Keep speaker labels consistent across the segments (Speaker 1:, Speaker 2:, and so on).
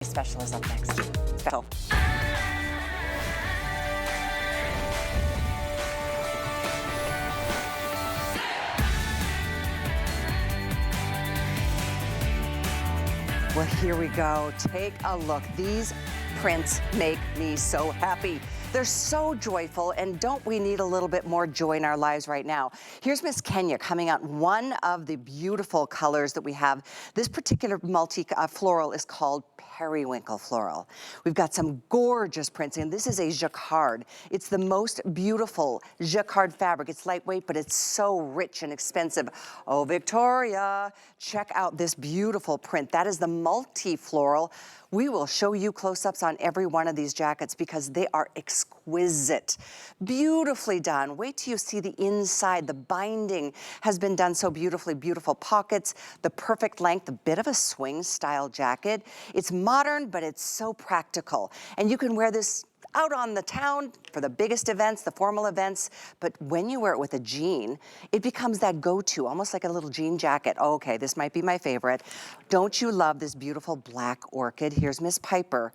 Speaker 1: Special is up next. Special. Well, here we go. Take a look. These prints make me so happy. They're so joyful, and don't we need a little bit more joy in our lives right now? Here's Miss Kenya coming out one of the beautiful colors that we have. This particular floral is called periwinkle floral. We've got some gorgeous prints, and this is a jacquard. It's the most beautiful jacquard fabric. It's lightweight, but it's so rich and expensive. Oh, Victoria, check out this beautiful print. That is the multi-floral. We will show you close-ups on every one of these jackets because they are exquisite. Beautifully done. Wait till you see the inside. The binding has been done so beautifully. Beautiful pockets, the perfect length, a bit of a swing style jacket. It's modern, but it's so practical. And you can wear this out on the town for the biggest events, the formal events, but when you wear it with a jean, it becomes that go-to, almost like a little jean jacket. Oh, okay, this might be my favorite. Don't you love this beautiful black orchid? Here's Miss Piper.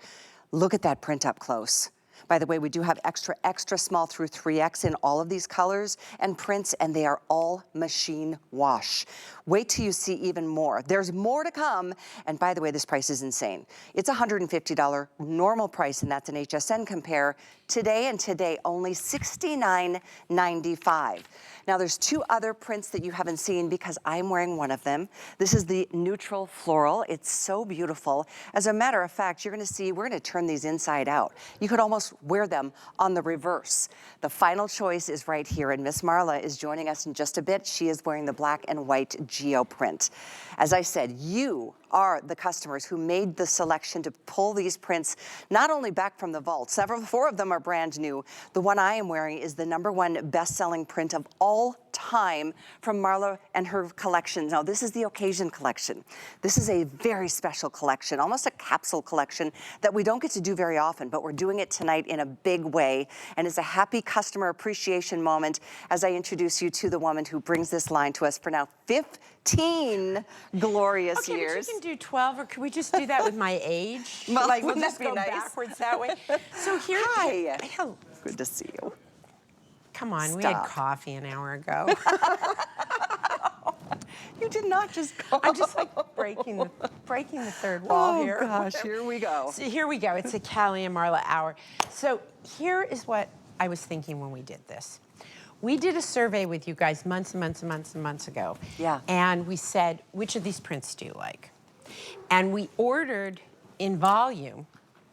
Speaker 1: Look at that print up close. By the way, we do have extra small through 3X in all of these colors and prints, and they are all machine wash. Wait till you see even more. There's more to come, and by the way, this price is insane. It's $150 normal price, and that's an HSN compare. Today only $69.95. Now there's two other prints that you haven't seen because I'm wearing one of them. This is the neutral floral. It's so beautiful. As a matter of fact, you're gonna see, we're gonna turn these inside out. You could almost wear them on the reverse. The final choice is right here, and Miss Marla is joining us in just a bit. She is wearing the black and white geo print. As I said, you are the customers who made the selection to pull these prints not only back from the vault, four of them are brand new. The one I am wearing is the #1 best-selling print of all time from Marla and her collections. Now, this is the occasion collection. This is a very special collection, almost a capsule collection that we don't get to do very often, but we're doing it tonight in a big way, and it's a happy customer appreciation moment as I introduce you to the woman who brings this line to us for now 15 glorious years.
Speaker 2: But you can do 12, or could we just do that with my age?
Speaker 1: Well,
Speaker 2: like, we'll
Speaker 1: wouldn't
Speaker 2: just
Speaker 1: that be
Speaker 2: go
Speaker 1: nice?
Speaker 2: backwards that way. So here,
Speaker 1: Hi.
Speaker 2: Hello.
Speaker 1: Good to see you.
Speaker 2: Come on,
Speaker 1: Stop.
Speaker 2: we had coffee an hour ago.
Speaker 1: You did not just go.
Speaker 2: I'm just like breaking the third wall here.
Speaker 1: Oh gosh, here we go.
Speaker 2: So here we go. It's a Callie and Marla hour. So here is what I was thinking when we did this. We did a survey with you guys months and months and months and months ago.
Speaker 1: Yeah.
Speaker 2: And we said, which of these prints do you like? And we ordered in volume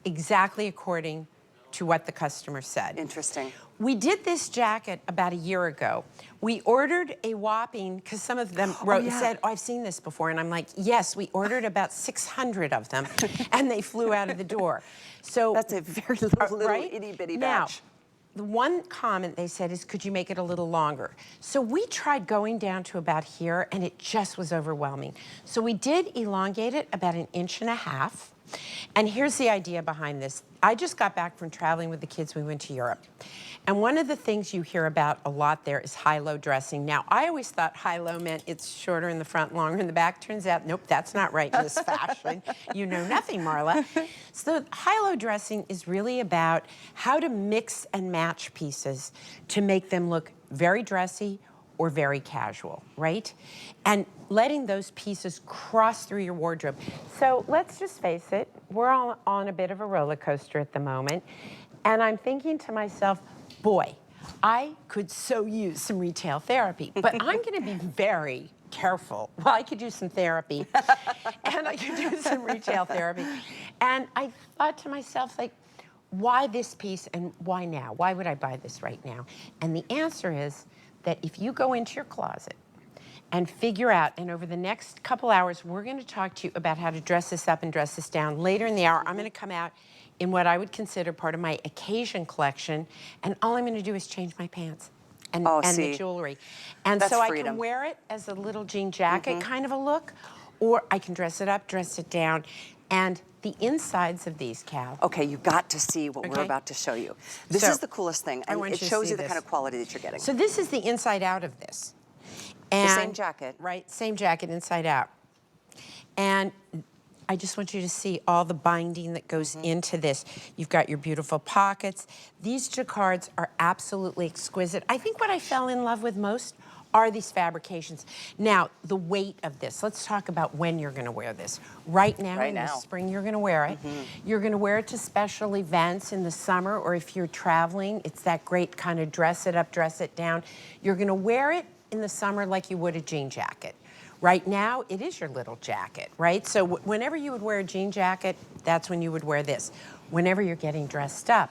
Speaker 2: exactly according to what the customer said.
Speaker 1: Interesting.
Speaker 2: We did this jacket about a year ago. We ordered a whopping, because some of them said, oh, I've seen this before. And I'm like, yes, we ordered about 600 of them, and they flew out of the door. So
Speaker 1: that's a very little
Speaker 2: right?
Speaker 1: itty bitty
Speaker 2: now,
Speaker 1: batch.
Speaker 2: The one comment they said is, could you make it a little longer? So we tried going down to about here, and it just was overwhelming. So we did elongate it about 1.5 inches. And here's the idea behind this. I just got back from traveling with the kids. We went to Europe. And one of the things you hear about a lot there is high-low dressing. Now, I always thought high-low meant it's shorter in the front, longer in the back. Turns out, nope, that's not right in this fashion. You know nothing, Marla. So high-low dressing is really about how to mix and match pieces to make them look very dressy or very casual, right? And letting those pieces cross through your wardrobe. So let's just face it, we're all on a bit of a roller coaster at the moment. And I'm thinking to myself, boy, I could so use some retail therapy, but I'm gonna be very careful. Well, I could do some therapy and I could do some retail therapy. And I thought to myself, like, why this piece and why now? Why would I buy this right now? And the answer is that if you go into your closet and figure out, and over the next couple hours, we're gonna talk to you about how to dress this up and dress this down. Later in the hour, I'm gonna come out in what I would consider part of my occasion collection, and all I'm gonna do is change my pants and the jewelry. And
Speaker 1: That's
Speaker 2: so
Speaker 1: freedom.
Speaker 2: I can wear it as a little jean jacket kind of a look, or I can dress it up, dress it down, and the insides of these, Cal.
Speaker 1: Okay, you got to see what we're about to show you. This is the coolest thing, and it shows you the kind of quality that you're getting.
Speaker 2: So this is the inside out of this. And,
Speaker 1: the same jacket.
Speaker 2: Right, same jacket inside out. And I just want you to see all the binding that goes into this. You've got your beautiful pockets. These jacquards are absolutely exquisite. I think what I fell in love with most are these fabrications. Now, the weight of this. Let's talk about when you're gonna wear this. Right now, in the spring, you're gonna wear it. You're gonna wear it to special events in the summer, or if you're traveling, it's that great kind of dress it up, dress it down. You're gonna wear it in the summer like you would a jean jacket. Right now, it is your little jacket, right? So whenever you would wear a jean jacket, that's when you would wear this. Whenever you're getting dressed up,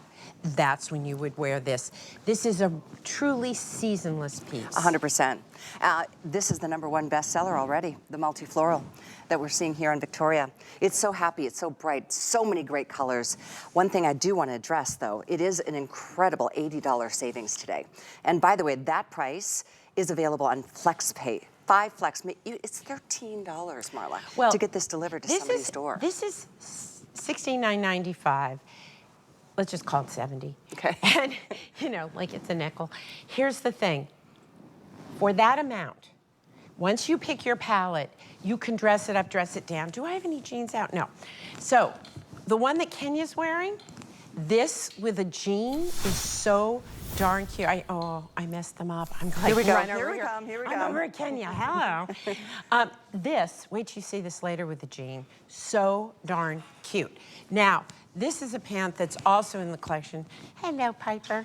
Speaker 2: that's when you would wear this. This is a truly seasonless piece.
Speaker 1: 100%. This is the #1 bestseller already, the multi-floral that we're seeing here in Victoria. It's so happy, it's so bright, so many great colors. One thing I do want to address though, it is an incredible $80 savings today. And by the way, that price is available on FlexPay. 5 Flex, it's $13, Marla, to get this delivered to somebody's door.
Speaker 2: This is $69.95. Let's just call it 70.
Speaker 1: Okay.
Speaker 2: And, you know, like it's a nickel. Here's the thing. For that amount, once you pick your palette, you can dress it up, dress it down. Do I have any jeans out? No. So, the one that Kenya's wearing, this with a jean is so darn cute. I messed them up. I'm glad
Speaker 1: here we go.
Speaker 2: Here
Speaker 1: we come. Here we
Speaker 2: I'm
Speaker 1: come.
Speaker 2: over at Kenya. Hello. This, wait till you see this later with the jean. So darn cute. Now, this is a pant that's also in the collection. Hello, Piper.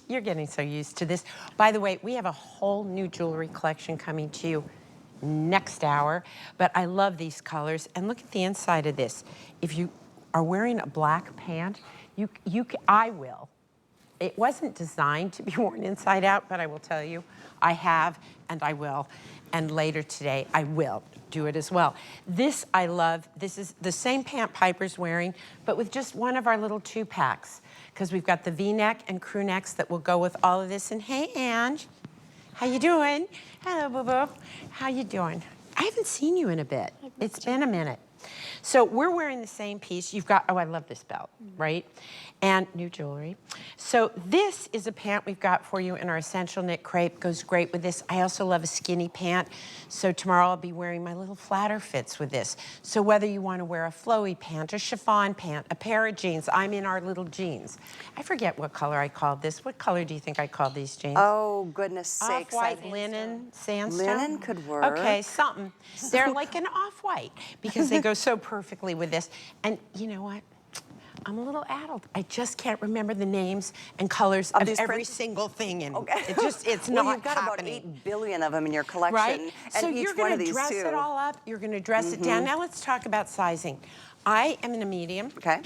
Speaker 2: You're getting so used to this. By the way, we have a whole new jewelry collection coming to you next hour, but I love these colors. And look at the inside of this. If you are wearing a black pant, I will. It wasn't designed to be worn inside out, but I will tell you, I have and I will. And later today, I will do it as well. This I love. This is the same pant Piper's wearing, but with just one of our little 2-packs, because we've got the V-neck and crew necks that will go with all of this. And hey, Ange, how you doing? Hello, boo-boo. How you doing? I haven't seen you in a bit. It's been a minute. So we're wearing the same piece. You've got, oh, I love this belt, right? And new jewelry. So this is a pant we've got for you in our essential knit crepe. Goes great with this. I also love a skinny pant. So tomorrow I'll be wearing my little flatter fits with this. So whether you want to wear a flowy pant, a chiffon pant, a pair of jeans, I'm in our little jeans. I forget what color I called this. What color do you think I called these jeans?
Speaker 1: Oh, goodness sakes.
Speaker 2: Off-white linen, sandstone.
Speaker 1: Linen could work.
Speaker 2: Okay, something. They're like an off-white because they go so perfectly with this. And you know what? I'm a little addled. I just can't remember the names and colors of every single thing in it. It's
Speaker 1: well,
Speaker 2: not
Speaker 1: you've got
Speaker 2: happening.
Speaker 1: about 8 billion of them in your collection.
Speaker 2: Right?
Speaker 1: And
Speaker 2: so
Speaker 1: each
Speaker 2: you're
Speaker 1: one
Speaker 2: going
Speaker 1: of
Speaker 2: to
Speaker 1: these
Speaker 2: dress it all up. You're going to dress it down. Now let's talk about sizing. I am in a medium.
Speaker 1: Okay.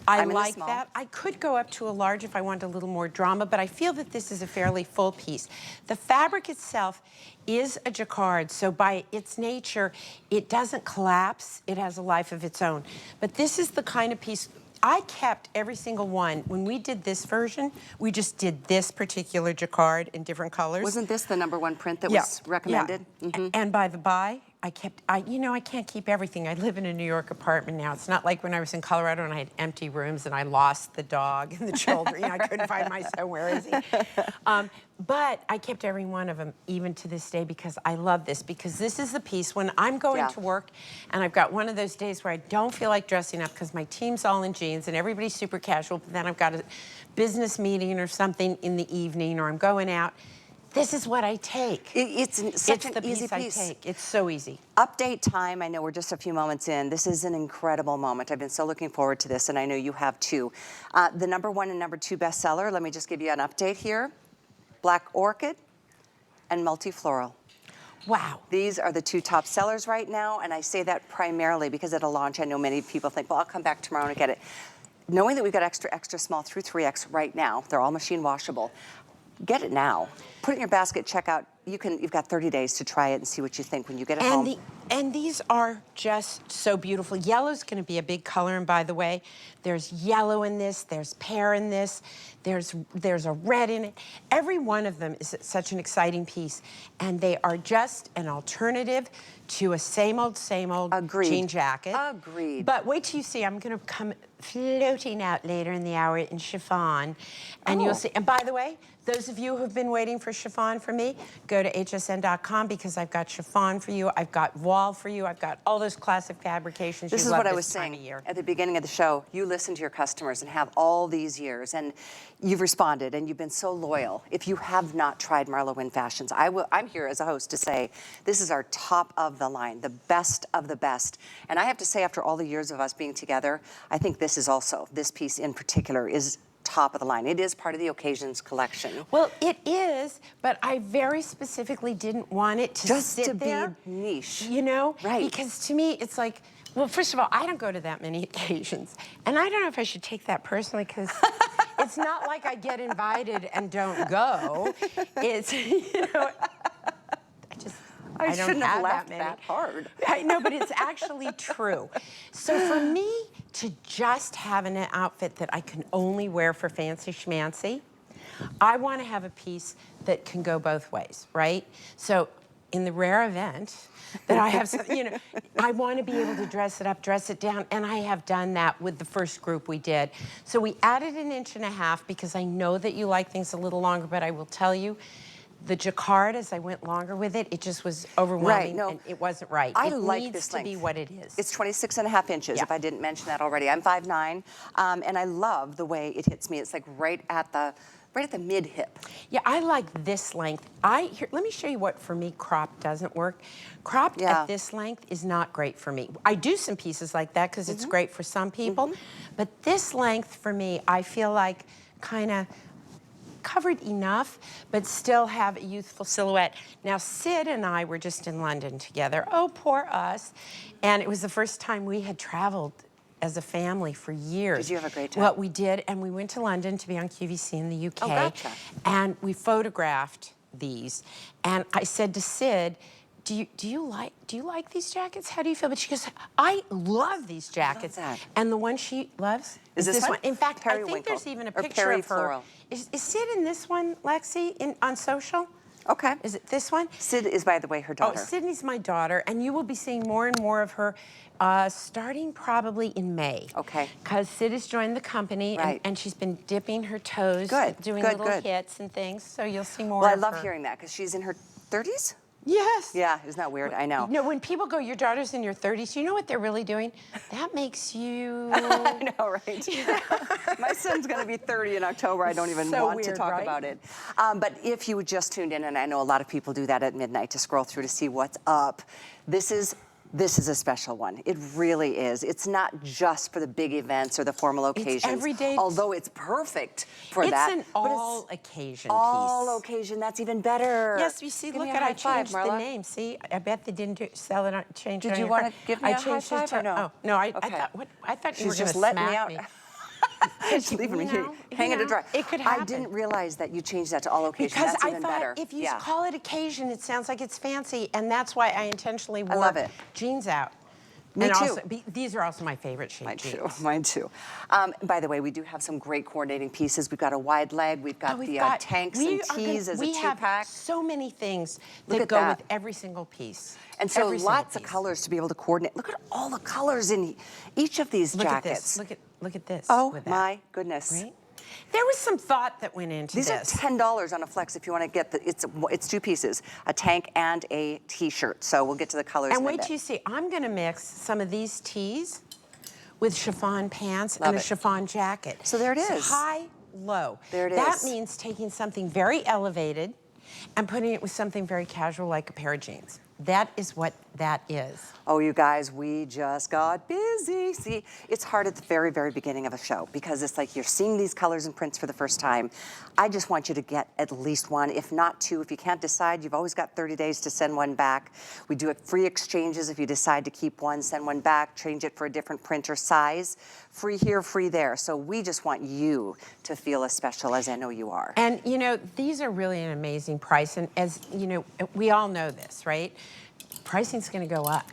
Speaker 2: I like that. I could go up to a large if I wanted a little more drama, but I feel that this is a fairly full piece. The fabric itself is a jacquard, so by its nature, it doesn't collapse. It has a life of its own. But this is the kind of piece, I kept every single one. When we did this version, we just did this particular jacquard in different colors.
Speaker 1: Wasn't this the #1 print that was recommended?
Speaker 2: Yeah. And by the by, I can't keep everything. I live in a New York apartment now. It's not like when I was in Colorado and I had empty rooms and I lost the dog and the children. I couldn't find my son. Where is he? But I kept every one of them, even to this day, because I love this. Because this is the piece when I'm going to work and I've got one of those days where I don't feel like dressing up because my team's all in jeans and everybody's super casual, but then I've got a business meeting or something in the evening or I'm going out. This is what I take.
Speaker 1: It's such an easy piece.
Speaker 2: I take. It's so easy.
Speaker 1: Update time. I know we're just a few moments in. This is an incredible moment. I've been so looking forward to this, and I know you have too. The #1 and #2 bestseller, let me just give you an update here. Black Orchid and Multi-Floral.
Speaker 2: Wow.
Speaker 1: These are the 2 top sellers right now, and I say that primarily because at a launch, I know many people think, well, I'll come back tomorrow and get it. Knowing that we've got extra small through 3X right now, they're all machine washable. Get it now. Put it in your basket, check out. You've got 30 days to try it and see what you think when you get it home.
Speaker 2: And these are just so beautiful. Yellow's gonna be a big color, and by the way, there's yellow in this, there's pear in this, there's a red in it. Every one of them is such an exciting piece, and they are just an alternative to a same old jean jacket.
Speaker 1: Agreed.
Speaker 2: But wait till you see, I'm gonna come floating out later in the hour in chiffon, and you'll see. And by the way, those of you who've been waiting for chiffon from me, go to hsn.com because I've got chiffon for you, I've got voile for you, I've got all those classic fabrications.
Speaker 1: This
Speaker 2: you
Speaker 1: is
Speaker 2: love
Speaker 1: what I
Speaker 2: this
Speaker 1: was
Speaker 2: time
Speaker 1: saying
Speaker 2: of year.
Speaker 1: at the beginning of the show. You listen to your customers and have all these years, and you've responded, and you've been so loyal. If you have not tried MarlaWynne fashions, I'm here as a host to say this is our top of the line, the best of the best. And I have to say, after all the years of us being together, I think this is also, this piece in particular, is top of the line. It is part of the occasions collection.
Speaker 2: Well, it is, but I very specifically didn't want it to
Speaker 1: Just
Speaker 2: sit
Speaker 1: to
Speaker 2: there,
Speaker 1: be niche.
Speaker 2: you know?
Speaker 1: Right.
Speaker 2: Because to me, it's like, well, first of all, I don't go to that many occasions. And I don't know if I should take that personally, because it's not like I get invited and don't go. It's, you know, I don't
Speaker 1: shouldn't have laughed
Speaker 2: that many.
Speaker 1: that hard.
Speaker 2: I know, but it's actually true. So for me to just have an outfit that I can only wear for fancy schmancy, I want to have a piece that can go both ways, right? So in the rare event that I have some, you know, I want to be able to dress it up, dress it down, and I have done that with the first group we did. So we added 1.5 inches because I know that you like things a little longer, but I will tell you, the jacquard, as I went longer with it, it just was overwhelming,
Speaker 1: no,
Speaker 2: and it wasn't right.
Speaker 1: I
Speaker 2: it
Speaker 1: like
Speaker 2: needs
Speaker 1: this
Speaker 2: to
Speaker 1: length.
Speaker 2: be what it is.
Speaker 1: It's 26.5 inches,
Speaker 2: Yeah.
Speaker 1: if I didn't mention that already. I'm 5'9", and I love the way it hits me. It's like right at the mid hip.
Speaker 2: Yeah, I like this length. Here, let me show you what, for me, cropped doesn't work. Cropped
Speaker 1: Yeah.
Speaker 2: at this length is not great for me. I do some pieces like that because it's great for some people, but this length for me, I feel like kind of covered enough, but still have a youthful silhouette. Now, Sid and I were just in London together. Oh, poor us. And it was the first time we had traveled as a family for years.
Speaker 1: Did you have a great time?
Speaker 2: Well, we did, and we went to London to be on QVC in the UK.
Speaker 1: Oh, gotcha.
Speaker 2: And we photographed these. And I said to Sid, do you like these jackets? How do you feel? But she goes, I love these jackets.
Speaker 1: I love that.
Speaker 2: And the one she loves
Speaker 1: is this one?
Speaker 2: In fact, I think
Speaker 1: Periwinkle,
Speaker 2: there's even a
Speaker 1: or
Speaker 2: picture of her.
Speaker 1: Floral.
Speaker 2: Is Sid in this one, Lexi, on social?
Speaker 1: Okay.
Speaker 2: Is it this one?
Speaker 1: Sid is, by the way, her daughter.
Speaker 2: Oh, Sydney's my daughter, and you will be seeing more and more of her starting probably in May.
Speaker 1: Okay.
Speaker 2: Because Sid has joined the company,
Speaker 1: Right.
Speaker 2: and she's been dipping her toes, doing
Speaker 1: good,
Speaker 2: little
Speaker 1: good.
Speaker 2: hits and things, so you'll see more
Speaker 1: Well, I
Speaker 2: of
Speaker 1: love
Speaker 2: her.
Speaker 1: hearing that because she's in her 30s?
Speaker 2: Yes.
Speaker 1: Yeah, isn't that weird? I know.
Speaker 2: You know, when people go, your daughter's in your 30s, you know what they're really doing? That makes you...
Speaker 1: I know, right? My son's going to be 30 in October. I don't even
Speaker 2: So
Speaker 1: want to
Speaker 2: weird,
Speaker 1: talk
Speaker 2: right?
Speaker 1: about it. But if you just tuned in, and I know a lot of people do that at midnight to scroll through to see what's up, this is a special one. It really is. It's not just for the big events or the formal occasions.
Speaker 2: everyday.
Speaker 1: Although it's perfect for that.
Speaker 2: It's an all-occasion piece.
Speaker 1: All occasion. That's even better.
Speaker 2: Yes, you see,
Speaker 1: Give
Speaker 2: look
Speaker 1: me a
Speaker 2: at,
Speaker 1: high
Speaker 2: I
Speaker 1: five,
Speaker 2: changed the
Speaker 1: Marla.
Speaker 2: name. See, I bet they didn't sell it on, change it
Speaker 1: Did
Speaker 2: on
Speaker 1: you
Speaker 2: your
Speaker 1: want
Speaker 2: card.
Speaker 1: to give me a high
Speaker 2: changed it
Speaker 1: five
Speaker 2: to,
Speaker 1: or no?
Speaker 2: Oh, no, I
Speaker 1: Okay.
Speaker 2: thought you were
Speaker 1: She's
Speaker 2: going
Speaker 1: just
Speaker 2: to
Speaker 1: letting
Speaker 2: smack
Speaker 1: me out.
Speaker 2: me.
Speaker 1: She's leaving me hanging to dry.
Speaker 2: It could
Speaker 1: I
Speaker 2: happen.
Speaker 1: didn't realize that you changed that to all occasions.
Speaker 2: Because
Speaker 1: That's
Speaker 2: I
Speaker 1: even
Speaker 2: thought
Speaker 1: better.
Speaker 2: if you
Speaker 1: Yeah.
Speaker 2: call it occasion, it sounds like it's fancy, and that's why I intentionally wore
Speaker 1: love it.
Speaker 2: jeans out.
Speaker 1: Me
Speaker 2: and
Speaker 1: too.
Speaker 2: Also, these are also my favorite shape jeans.
Speaker 1: Mine too. By the way, we do have some great coordinating pieces. We've got a wide leg. We've got tanks and tees as a
Speaker 2: we have
Speaker 1: two-pack.
Speaker 2: so many things
Speaker 1: Look
Speaker 2: that
Speaker 1: at
Speaker 2: go
Speaker 1: that.
Speaker 2: with every single piece.
Speaker 1: And so
Speaker 2: Every single
Speaker 1: lots of
Speaker 2: piece.
Speaker 1: colors to be able to coordinate. Look at all the colors in each of these
Speaker 2: Look
Speaker 1: jackets.
Speaker 2: at this. Look at this.
Speaker 1: Oh
Speaker 2: with that.
Speaker 1: my goodness.
Speaker 2: Right? There was some thought that went into
Speaker 1: These
Speaker 2: this.
Speaker 1: are $10 on a flex if you want to get it's two pieces, a tank and a t-shirt. So we'll get to the colors
Speaker 2: And
Speaker 1: in a
Speaker 2: wait
Speaker 1: bit.
Speaker 2: till you see, I'm going to mix some of these tees with chiffon pants
Speaker 1: Love
Speaker 2: and a
Speaker 1: it.
Speaker 2: chiffon jacket.
Speaker 1: So there it is.
Speaker 2: High, low.
Speaker 1: There it
Speaker 2: That
Speaker 1: is.
Speaker 2: means taking something very elevated and putting it with something very casual like a pair of jeans. That is what that is.
Speaker 1: Oh, you guys, we just got busy. See, it's hard at the very, very beginning of a show because it's like you're seeing these colors and prints for the first time. I just want you to get at least one, if not two. If you can't decide, you've always got 30 days to send one back. We do free exchanges if you decide to keep one, send one back, change it for a different print or size. Free here, free there. So we just want you to feel as special as I know you are.
Speaker 2: And, you know, these are really an amazing price. And as, you know, we all know this, right? Pricing's going to go up.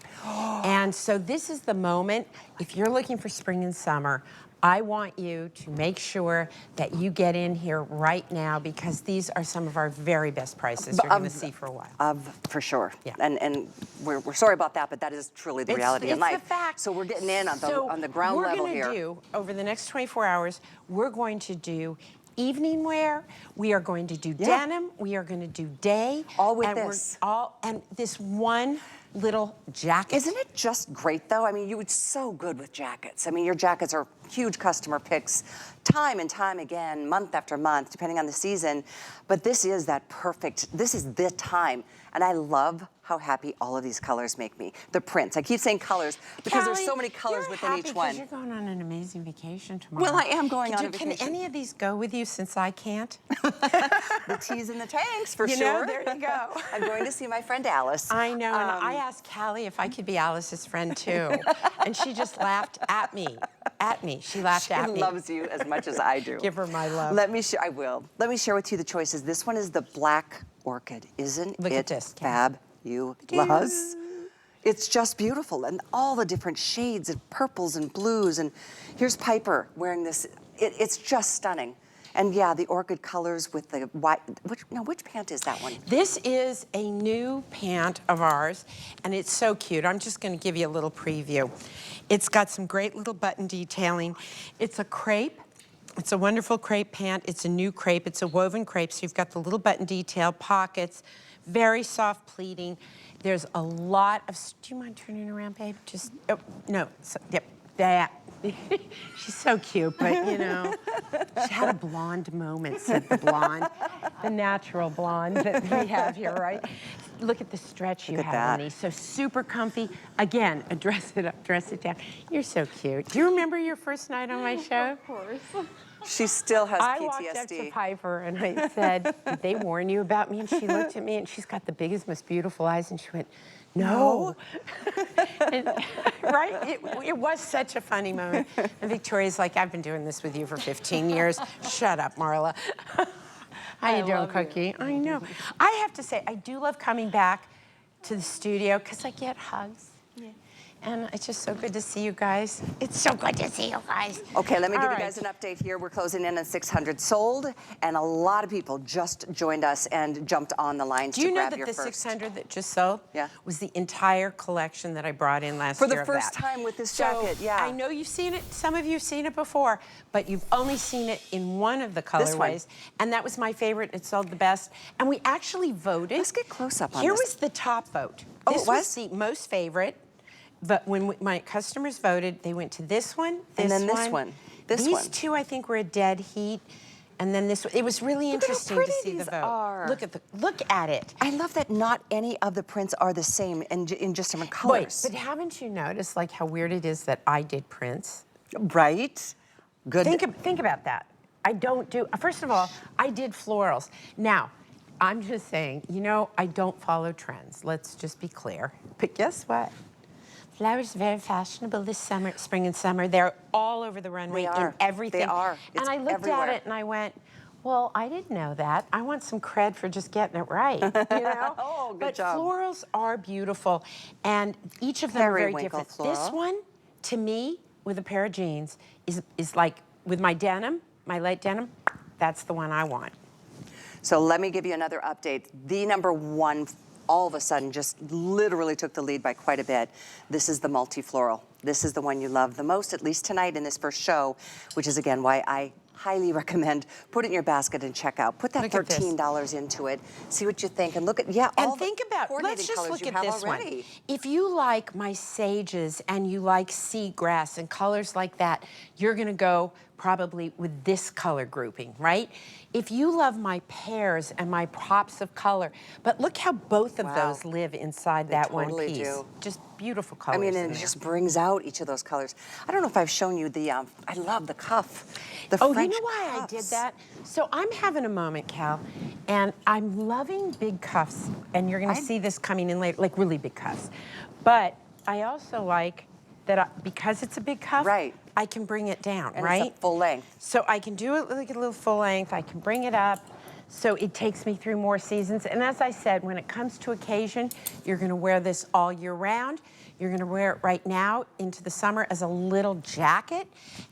Speaker 2: And so this is the moment, if you're looking for spring and summer, I want you to make sure that you get in here right now because these are some of our very best prices you're going to see for a while.
Speaker 1: For sure.
Speaker 2: Yeah.
Speaker 1: And we're sorry about that, but that is truly the reality in life.
Speaker 2: It's the fact.
Speaker 1: So we're getting in on the ground level here.
Speaker 2: We're going to do, over the next 24 hours, we're going to do evening wear. We are going to do denim. We are going to do day.
Speaker 1: All with
Speaker 2: and
Speaker 1: this.
Speaker 2: And this one little jacket.
Speaker 1: Isn't it just great though? I mean, you would so good with jackets. I mean, your jackets are huge customer picks time and time again, month after month, depending on the season. But this is that perfect, this is the time. And I love how happy all of these colors make me. The prints, I keep saying colors because there's so many colors within each one.
Speaker 2: You're happy because you're going on an amazing vacation tomorrow.
Speaker 1: Well, I am going on a vacation.
Speaker 2: Can any of these go with you since I can't?
Speaker 1: The teas and the tanks, for
Speaker 2: you
Speaker 1: sure.
Speaker 2: Know, there you go.
Speaker 1: I'm going to see my friend Alice.
Speaker 2: I know, and I asked Callie if I could be Alice's friend too. And she just laughed at me. She laughed at me.
Speaker 1: She loves you as much as I do.
Speaker 2: Give her my love.
Speaker 1: I will. Let me share with you the choices. This one is the black orchid. Isn't
Speaker 2: Look
Speaker 1: it
Speaker 2: at this,
Speaker 1: fabulous? It's just beautiful. And all the different shades of purples and blues. And here's Piper wearing this. It's just stunning. And yeah, the orchid colors with the white. Which pant is that one?
Speaker 2: This is a new pant of ours, and it's so cute. I'm just going to give you a little preview. It's got some great little button detailing. It's a crepe. It's a wonderful crepe pant. It's a new crepe. It's a woven crepe, so you've got the little button detail, pockets, very soft pleating. There's a lot of, do you mind turning around, babe? Just, oh, no, yep, that. She's so cute, but you know, she had a blonde moment, said the blonde, the natural blonde that we have here, right? Look at the stretch you have on these. So super comfy. Again, dress it up, dress it down. You're so cute. Do you remember your first night on my show?
Speaker 3: Of course.
Speaker 1: She still has PTSD.
Speaker 2: I walked up to Piper and I said, did they warn you about me? And she looked at me and she's got the biggest, most beautiful eyes and she went, no. And, right? It was such a funny moment. And Victoria's like, I've been doing this with you for 15 years. Shut up, Marla. How you doing, Cookie? I know. I have to say, I do love coming back to the studio because I get hugs. Yeah. And it's just so good to see you guys. It's so good to see you guys.
Speaker 1: Okay, let me give you guys an update here. We're closing in on 600 sold, and a lot of people just joined us and jumped on the lines to grab your first.
Speaker 2: Do you know that the 600 that just sold was the entire collection that I brought in last year?
Speaker 1: For the first time with this jacket, yeah.
Speaker 2: I know you've seen it, some of you have seen it before, but you've only seen it in one of the colorways, and that was my favorite, it sold the best. And we actually voted.
Speaker 1: Let's get close up on
Speaker 2: Here
Speaker 1: this.
Speaker 2: was the top vote.
Speaker 1: Oh,
Speaker 2: this
Speaker 1: it was?
Speaker 2: was the most favorite. But when my customers voted, they went to this one,
Speaker 1: and then this one.
Speaker 2: These two, I think, were a dead heat. And then this one. It was really interesting to see the vote. Look at it.
Speaker 1: I love that not any of the prints are the same in just different colors.
Speaker 2: Wait, but haven't you noticed like how weird it is that I did prints?
Speaker 1: Right? Good.
Speaker 2: Think about that. I don't do, first of all, I did florals. Now, I'm just saying, you know, I don't follow trends. Let's just be clear. But guess what? Flowers are very fashionable this summer, spring and summer. They're all over the runway in everything.
Speaker 1: They are.
Speaker 2: And I looked at it and I went, well, I didn't know that. I want some cred for just getting it right, you know?
Speaker 1: Oh, good job.
Speaker 2: But florals are beautiful, and each of them are very different.
Speaker 1: Floral.
Speaker 2: This one, to me, with a pair of jeans, is like, with my denim, my light denim, that's the one I want.
Speaker 1: So let me give you another update. The number one all of a sudden just literally took the lead by quite a bit. This is the multi-floral. This is the one you love the most, at least tonight in this first show, which is again why I highly recommend put it in your basket and check out. Put that $13 into it, see what you think, and look at,
Speaker 2: and think about, let's just look at this one. If you like my sages and you like seagrass and colors like that, you're gonna go probably with this color grouping, right? If you love my pears and my pops of color, but look how both of those live inside that one piece.
Speaker 1: Do.
Speaker 2: Just beautiful colors.
Speaker 1: I mean, and it just brings out each of those colors. I don't know if I've shown you the, I love the cuff. The French
Speaker 2: you know why
Speaker 1: cuffs.
Speaker 2: I did that? So I'm having a moment, Cal, and I'm loving big cuffs, and you're gonna see this coming in later, like really big cuffs. But I also like that because it's a big cuff, I can bring it down,
Speaker 1: and
Speaker 2: right?
Speaker 1: It's a full length.
Speaker 2: So I can do it like a little full length, I can bring it up, so it takes me through more seasons. And as I said, when it comes to occasion, you're gonna wear this all year round. You're gonna wear it right now into the summer as a little jacket.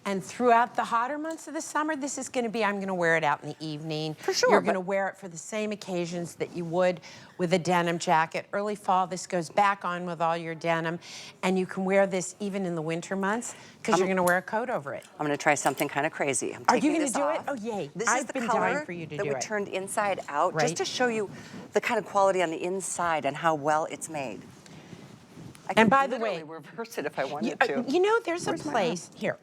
Speaker 2: And throughout the hotter months of the summer, this is gonna be, I'm gonna wear it out in the evening.
Speaker 1: For sure.
Speaker 2: You're gonna wear it for the same occasions that you would with a denim jacket. Early fall, this goes back on with all your denim. And you can wear this even in the winter months because you're gonna wear a coat over it.
Speaker 1: I'm gonna try something kind of crazy. I'm
Speaker 2: Are you
Speaker 1: taking
Speaker 2: gonna
Speaker 1: this
Speaker 2: do it?
Speaker 1: off.
Speaker 2: Oh, yay.
Speaker 1: This
Speaker 2: I've
Speaker 1: is the
Speaker 2: been
Speaker 1: color
Speaker 2: dying for you to
Speaker 1: that
Speaker 2: do
Speaker 1: we
Speaker 2: it.
Speaker 1: turned inside out,
Speaker 2: Right.
Speaker 1: just to show you the kind of quality on the inside and how well it's made. I
Speaker 2: And
Speaker 1: could
Speaker 2: by the
Speaker 1: literally
Speaker 2: way,
Speaker 1: reverse it if I wanted to.
Speaker 2: You know, there's
Speaker 1: Where's
Speaker 2: a
Speaker 1: my
Speaker 2: place, here,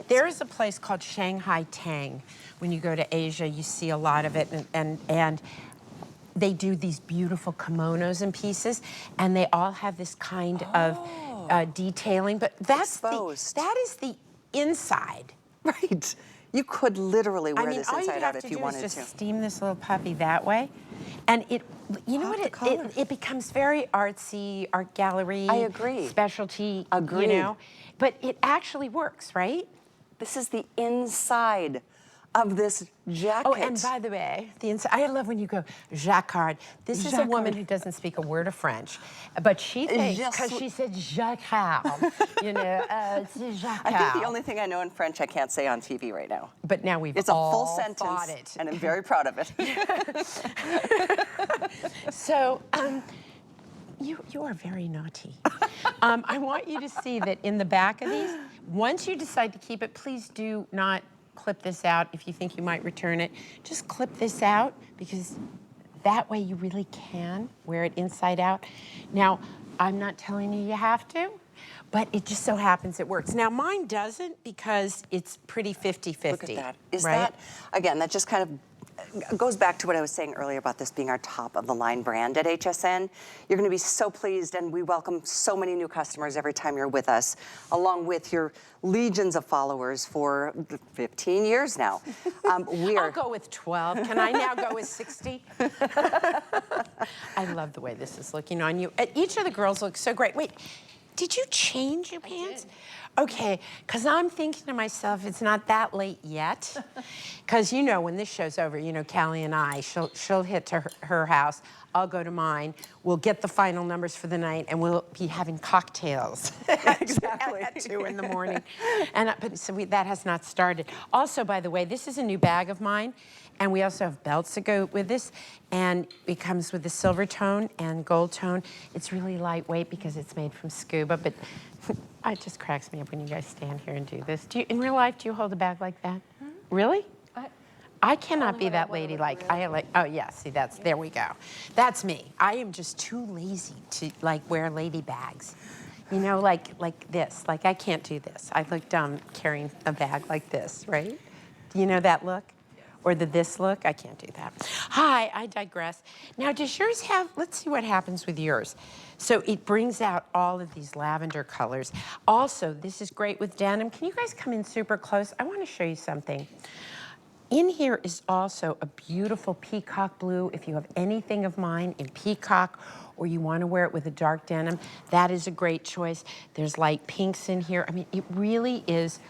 Speaker 2: there is a place called Shanghai Tang. When you go to Asia, you see a lot of it, and they do these beautiful kimonos and pieces, and they all have this kind of detailing, but that's
Speaker 1: Exposed.
Speaker 2: that is the inside.
Speaker 1: Right. You could literally wear
Speaker 2: I mean,
Speaker 1: this
Speaker 2: all you'd
Speaker 1: inside out
Speaker 2: have
Speaker 1: if
Speaker 2: to
Speaker 1: you
Speaker 2: do is
Speaker 1: wanted
Speaker 2: just
Speaker 1: to.
Speaker 2: steam this little puppy that way, and you know
Speaker 1: Pop the
Speaker 2: what,
Speaker 1: color.
Speaker 2: it becomes very artsy, art gallery.
Speaker 1: I agree.
Speaker 2: Specialty,
Speaker 1: Agreed.
Speaker 2: you know, but it actually works, right?
Speaker 1: This is the inside of this jacket.
Speaker 2: Oh, and by the way, the inside, I love when you go jacquard. This is a woman
Speaker 1: Jacquard.
Speaker 2: who doesn't speak a word of French, but she thinks, because she said jacquard, you know, c'est jacquard.
Speaker 1: I think the only thing I know in French I can't say on TV right now.
Speaker 2: But now we've
Speaker 1: It's a
Speaker 2: all
Speaker 1: full sentence,
Speaker 2: thought it.
Speaker 1: and I'm very proud of it.
Speaker 2: So, you are very naughty. I want you to see that in the back of these, once you decide to keep it, please do not clip this out if you think you might return it. Just clip this out, because that way you really can wear it inside out. Now, I'm not telling you have to, but it just so happens it works. Now, mine doesn't, because it's pretty 50-50.
Speaker 1: Look at that. Is
Speaker 2: right?
Speaker 1: that, again, that just kind of goes back to what I was saying earlier about this being our top of the line brand at HSN. You're going to be so pleased, and we welcome so many new customers every time you're with us, along with your legions of followers for 15 years now.
Speaker 2: I'll go with 12. Can I now go with 60? I love the way this is looking on you. Each of the girls look so great. Wait, did you change your pants? Okay, because I'm thinking to myself, it's not that late yet. Because, you know, when this show's over, you know, Callie and I, she'll hit to her house, I'll go to mine, we'll get the final numbers for the night, and we'll be having cocktails
Speaker 1: Exactly.
Speaker 2: at 2 in the morning. And but so that has not started. Also, by the way, this is a new bag of mine, and we also have belts that go with this, and it comes with the silver tone and gold tone. It's really lightweight because it's made from scuba, but it just cracks me up when you guys stand here and do this. In real life, do you hold a bag like that? Really? I cannot be that ladylike. Oh yeah, see, there we go. That's me. I am just too lazy to wear lady bags. You know, like this. Like, I can't do this. I look dumb carrying a bag like this, right? Do you know that look? Or this look? I can't do that. Hi, I digress. Now, does yours have, let's see what happens with yours. So it brings out all of these lavender colors. Also, this is great with denim. Can you guys come in super close? I want to show you something. In here is also a beautiful peacock blue. If you have anything of mine in peacock, or you want to wear it with a dark denim, that is a great choice. There's light pinks in here. I mean, it really is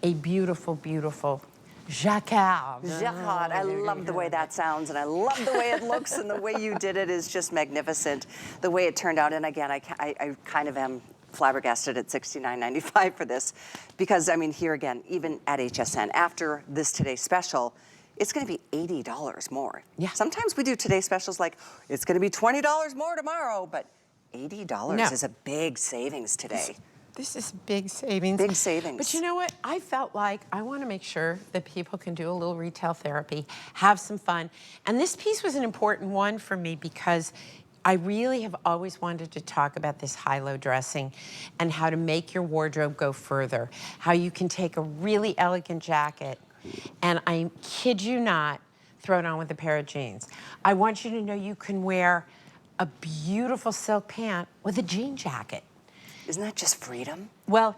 Speaker 2: a beautiful, beautiful jacquard.
Speaker 1: Jacquard. I love the way that sounds, and I love the way it looks, and the way you did it is just magnificent. The way it turned out, and again, I kind of am flabbergasted at $69.95 for this, because I mean, here again, even at HSN, after this today's special, it's going to be $80 more.
Speaker 2: Yeah.
Speaker 1: Sometimes we do today's specials like it's going to be $20 more tomorrow, but $80 is a big savings today.
Speaker 2: This is big savings.
Speaker 1: Big savings.
Speaker 2: But you know what? I felt like I want to make sure that people can do a little retail therapy, have some fun. And this piece was an important one for me because I really have always wanted to talk about this high-low dressing and how to make your wardrobe go further. How you can take a really elegant jacket and, I kid you not, throw it on with a pair of jeans. I want you to know you can wear a beautiful silk pant with a jean jacket.
Speaker 1: Isn't that just freedom?
Speaker 2: Well,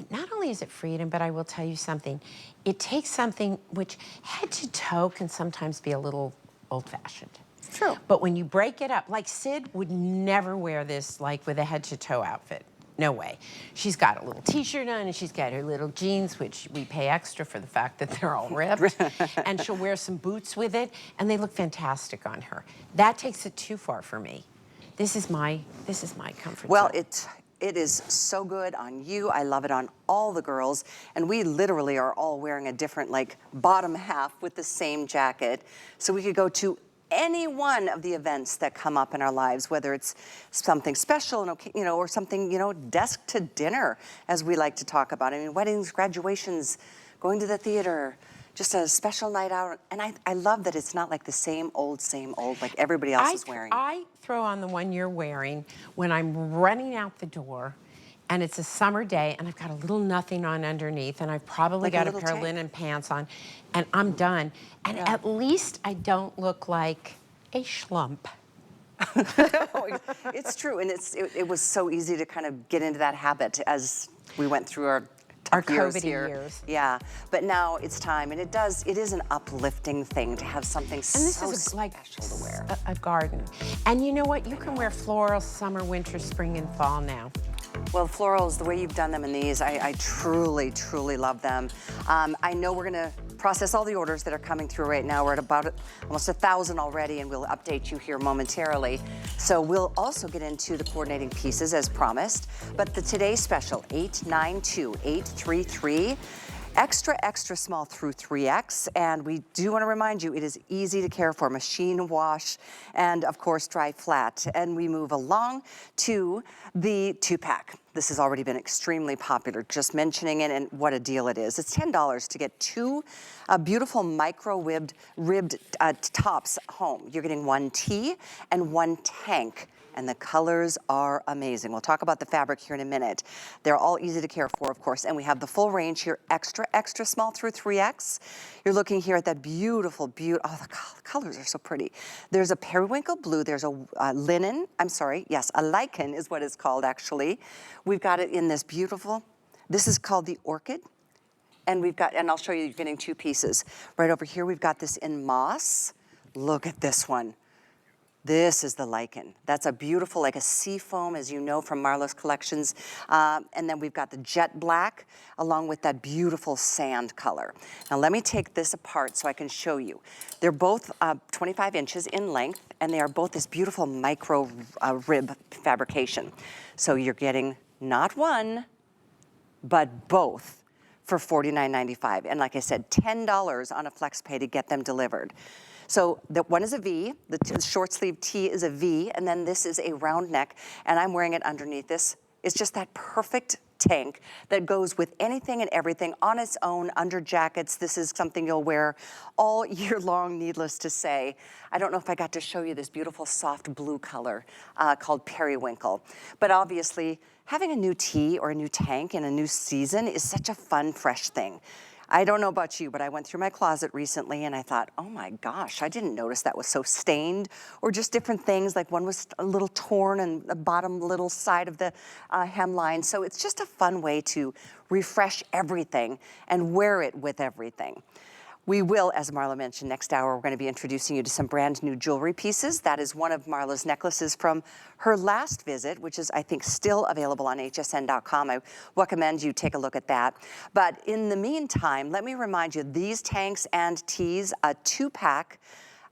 Speaker 2: not only is it freedom, but I will tell you something. It takes something which head to toe can sometimes be a little old-fashioned.
Speaker 1: True.
Speaker 2: But when you break it up, like Sid would never wear this with a head to toe outfit. No way. She's got a little t-shirt on and she's got her little jeans, which we pay extra for the fact that they're all ripped. And she'll wear some boots with it, and they look fantastic on her. That takes it too far for me. This is my comfort
Speaker 1: Well,
Speaker 2: zone.
Speaker 1: It is so good on you. I love it on all the girls. And we literally are all wearing a different like bottom half with the same jacket. So we could go to any one of the events that come up in our lives, whether it's something special, you know, or something, you know, desk to dinner, as we like to talk about. I mean, weddings, graduations, going to the theater, just a special night out. And I love that it's not like the same old like everybody else is wearing.
Speaker 2: I throw on the one you're wearing when I'm running out the door and it's a summer day and I've got a little nothing on underneath and I've probably
Speaker 1: Like
Speaker 2: got a
Speaker 1: little
Speaker 2: pair of
Speaker 1: tank.
Speaker 2: linen pants on and I'm done. And at least I don't look like a schlump.
Speaker 1: It's true, and it was so easy to kind of get into that habit as we went through our
Speaker 2: COVID
Speaker 1: here.
Speaker 2: years.
Speaker 1: Yeah, but now it's time, and it is an uplifting thing to have something
Speaker 2: And this
Speaker 1: so
Speaker 2: is like
Speaker 1: special to wear.
Speaker 2: a garden. And you know what? You can wear floral summer, winter, spring, and fall now.
Speaker 1: Well, florals, the way you've done them in these, I truly, truly love them. I know we're gonna process all the orders that are coming through right now. We're at about almost 1,000 already, and we'll update you here momentarily. So we'll also get into the coordinating pieces as promised. But the today's special, 892-833. Extra, extra small through 3X. And we do want to remind you, it is easy to care for, machine wash, and of course, dry flat. And we move along to the 2-pack. This has already been extremely popular, just mentioning it and what a deal it is. It's $10 to get two beautiful ribbed tops home. You're getting one tee and one tank. And the colors are amazing. We'll talk about the fabric here in a minute. They're all easy to care for, of course, and we have the full range here, extra, extra small through 3X. You're looking here at that beautiful, oh, the colors are so pretty. There's a periwinkle blue, there's a linen, a lichen is what it's called actually. We've got it in this beautiful, this is called the orchid. And I'll show you, you're getting two pieces. Right over here, we've got this in moss. Look at this one. This is the lichen. That's a beautiful, like a sea foam, as you know from Marla's collections. And then we've got the jet black, along with that beautiful sand color. Now let me take this apart so I can show you. They're both 25 inches in length, and they are both this beautiful micro rib fabrication. So you're getting not one, but both for $49.95. And like I said, $10 on a flex pay to get them delivered. So the one is a V, the short sleeve tee is a V, and then this is a round neck, and I'm wearing it underneath this. It's just that perfect tank that goes with anything and everything on its own, under jackets. This is something you'll wear all year long, needless to say. I don't know if I got to show you this beautiful soft blue color called periwinkle. But obviously, having a new tee or a new tank in a new season is such a fun, fresh thing. I don't know about you, but I went through my closet recently and I thought, oh my gosh, I didn't notice that was so stained, or just different things, like one was a little torn and the bottom little side of the hemline. So it's just a fun way to refresh everything and wear it with everything. We will, as Marla mentioned, next hour, we're going to be introducing you to some brand new jewelry pieces. That is one of Marla's necklaces from her last visit, which is, I think, still available on hsn.com. I recommend you take a look at that. But in the meantime, let me remind you, these tanks and tees, a 2-pack,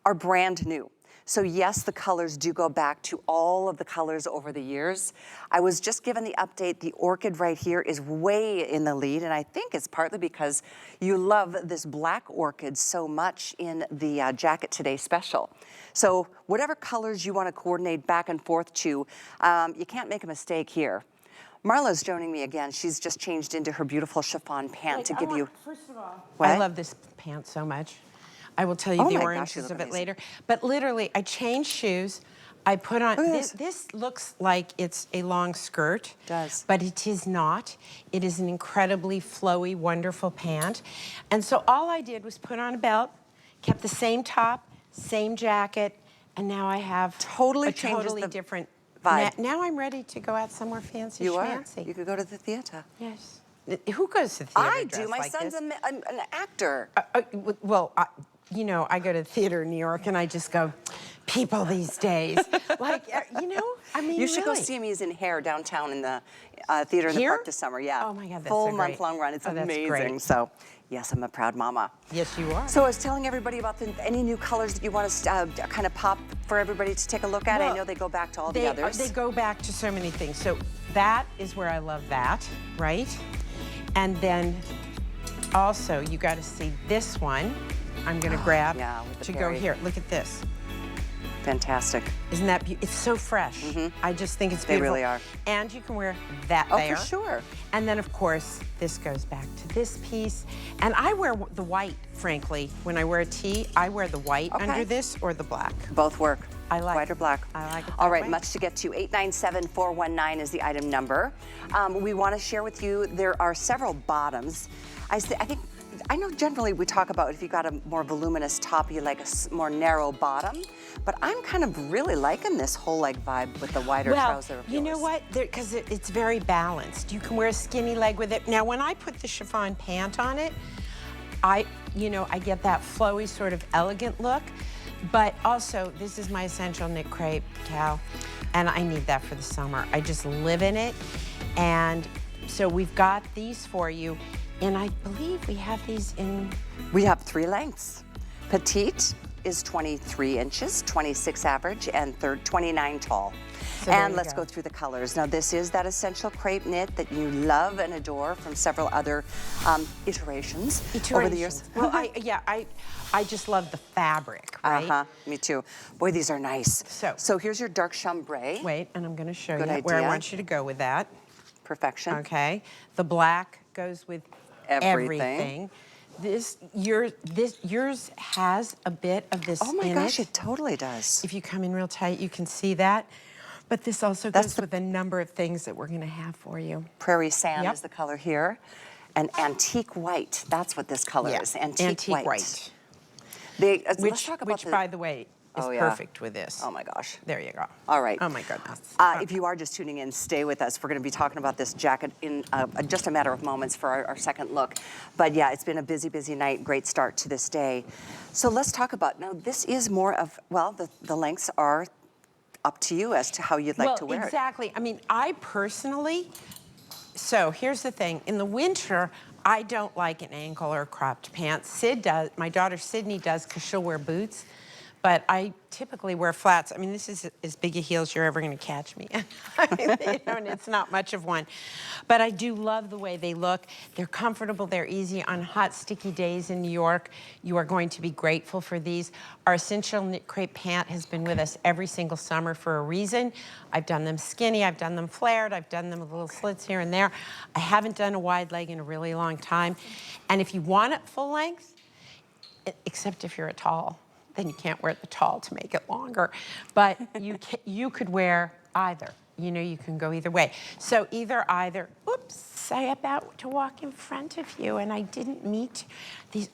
Speaker 1: are brand new. So yes, the colors do go back to all of the colors over the years. I was just given the update, the orchid right here is way in the lead, and I think it's partly because you love this black orchid so much in the Jacket Today special. So whatever colors you want to coordinate back and forth to, you can't make a mistake here. Marla's joining me again. She's just changed into her beautiful chiffon pant to give you.
Speaker 2: First of all,
Speaker 1: what?
Speaker 2: I love this pant so much. I will tell you the oranges of it later. But literally, I changed shoes. I put on, this looks like it's a long skirt.
Speaker 1: It does.
Speaker 2: But it is not. It is an incredibly flowy, wonderful pant. And so all I did was put on a belt, kept the same top, same jacket, and now I have a totally different
Speaker 1: vibe.
Speaker 2: Now I'm ready to go out somewhere fancy schmancy.
Speaker 1: You could go to the theater.
Speaker 2: Yes. Who goes to the theater?
Speaker 1: I do. My son's an actor.
Speaker 2: You know, I go to the theater in New York and I just go, people these days. Like, you know, I mean,
Speaker 1: you should go see him. He's in Hair downtown in the theater in the park this summer. Yeah.
Speaker 2: Oh my God, that's
Speaker 1: full
Speaker 2: so
Speaker 1: month-long run. It's amazing. So, yes, I'm a proud mama.
Speaker 2: Yes, you are.
Speaker 1: So I was telling everybody about any new colors that you want us to kind of pop for everybody to take a look at. I know they go back to all the others.
Speaker 2: They go back to so many things. So that is where I love that, right? And then also, you got to see this one. I'm going to grab to go here. Look at this.
Speaker 1: Fantastic.
Speaker 2: Isn't that beautiful? It's so fresh. I just think it's beautiful.
Speaker 1: They really are.
Speaker 2: And you can wear that there.
Speaker 1: Oh, for sure.
Speaker 2: And then, of course, this goes back to this piece. And I wear the white, frankly. When I wear a tee, I wear the white under this or the black.
Speaker 1: Both work.
Speaker 2: I like
Speaker 1: white or black.
Speaker 2: I like it.
Speaker 1: All right, much to get to. 897-419 is the item number. We want to share with you, there are several bottoms. I know generally we talk about if you got a more voluminous top, you like a more narrow bottom, but I'm kind of really liking this whole like vibe with the wider trouser of
Speaker 2: you know what? Because it's very balanced. You can wear a skinny leg with it. Now, when I put the chiffon pant on it, I get that flowy sort of elegant look, but also this is my essential knit crepe, Cal, and I need that for the summer. I just live in it, and so we've got these for you. And I believe we have these in...
Speaker 1: We have 3 lengths. Petite is 23 inches, 26 average, and 29 tall.
Speaker 2: So
Speaker 1: and let's go through the colors. Now, this is that essential crepe knit that you love and adore from several other iterations over the years.
Speaker 2: Well, I just love the fabric, right?
Speaker 1: Me too. Boy, these are nice. So here's your dark chambray.
Speaker 2: Wait, and I'm going to show you where I want you to go with that.
Speaker 1: Perfection.
Speaker 2: Okay. The black goes with everything. Yours has a bit of this.
Speaker 1: Oh my gosh, it totally does.
Speaker 2: If you come in real tight, you can see that. But this also goes with a number of things that we're going to have for you.
Speaker 1: Prairie sand is the color here, and antique white. That's what this color is. Antique white. Let's talk about
Speaker 2: by the way, is perfect with this.
Speaker 1: Oh my gosh.
Speaker 2: There you go.
Speaker 1: All right.
Speaker 2: Oh my goodness.
Speaker 1: If you are just tuning in, stay with us. We're going to be talking about this jacket in just a matter of moments for our second look. But yeah, it's been a busy, busy night. Great start to this day. So let's talk about, now this is more of, well, the lengths are up to you as to how you'd like to wear it.
Speaker 2: Exactly. I mean, I personally, so here's the thing. In the winter, I don't like an ankle or cropped pants. Sid does, my daughter Sydney does, because she'll wear boots. But I typically wear flats. I mean, this is as big a heel as you're ever going to catch me in. And it's not much of one. But I do love the way they look. They're comfortable. They're easy. On hot, sticky days in New York, you are going to be grateful for these. Our essential knit crepe pant has been with us every single summer for a reason. I've done them skinny. I've done them flared. I've done them with little slits here and there. I haven't done a wide leg in a really long time. And if you want it full length, except if you're a tall, then you can't wear the tall to make it longer. But you could wear either. You know, you can go either way. So either. Oops, I about to walk in front of you and I didn't meet.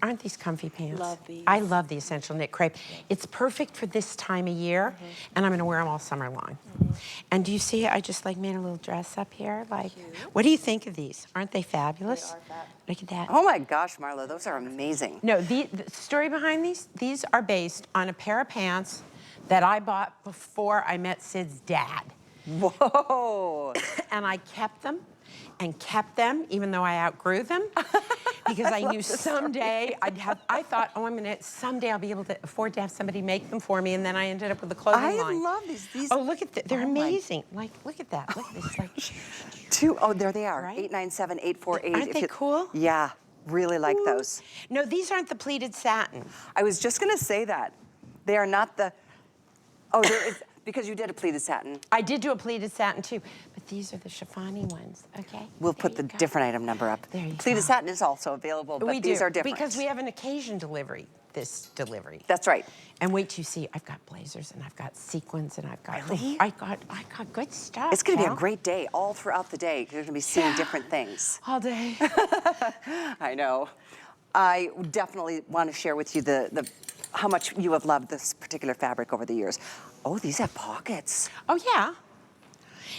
Speaker 2: Aren't these comfy pants?
Speaker 3: Love these.
Speaker 2: I love the essential knit crepe. It's perfect for this time of year, and I'm gonna wear them all summer long. And do you see, I just like made a little dress up here. Like, what do you think of these? Aren't they fabulous?
Speaker 3: They are fab.
Speaker 2: Look at that.
Speaker 1: Oh my gosh, Marla, those are amazing.
Speaker 2: No, the story behind these are based on a pair of pants that I bought before I met Sid's dad.
Speaker 1: Whoa.
Speaker 2: And I kept them and kept them, even though I outgrew them, because I knew someday I thought, someday I'll be able to afford to have somebody make them for me, and then I ended up with a clothing line.
Speaker 1: I love these.
Speaker 2: Oh, look at that. They're amazing. Like, look at that. Look at this. Like,
Speaker 1: oh, there they are.
Speaker 2: Right?
Speaker 1: 897-848.
Speaker 2: Aren't they cool?
Speaker 1: Yeah, really like those.
Speaker 2: No, these aren't the pleated satin.
Speaker 1: I was just going to say that. They are not the, there is, because you did a pleated satin.
Speaker 2: I did do a pleated satin too, but these are the chiffon-y ones, okay?
Speaker 1: We'll put the different item number up.
Speaker 2: There you go.
Speaker 1: Pleated satin is also available, but these are different.
Speaker 2: Because we have an occasion delivery, this delivery.
Speaker 1: That's right.
Speaker 2: And wait till you see, I've got blazers and I've got sequins and I've got,
Speaker 1: really?
Speaker 2: I got good stuff.
Speaker 1: It's going to be a great day all throughout the day. You're going to be seeing different things.
Speaker 2: All day.
Speaker 1: I know. I definitely want to share with you how much you have loved this particular fabric over the years. Oh, these have pockets.
Speaker 2: Oh, yeah.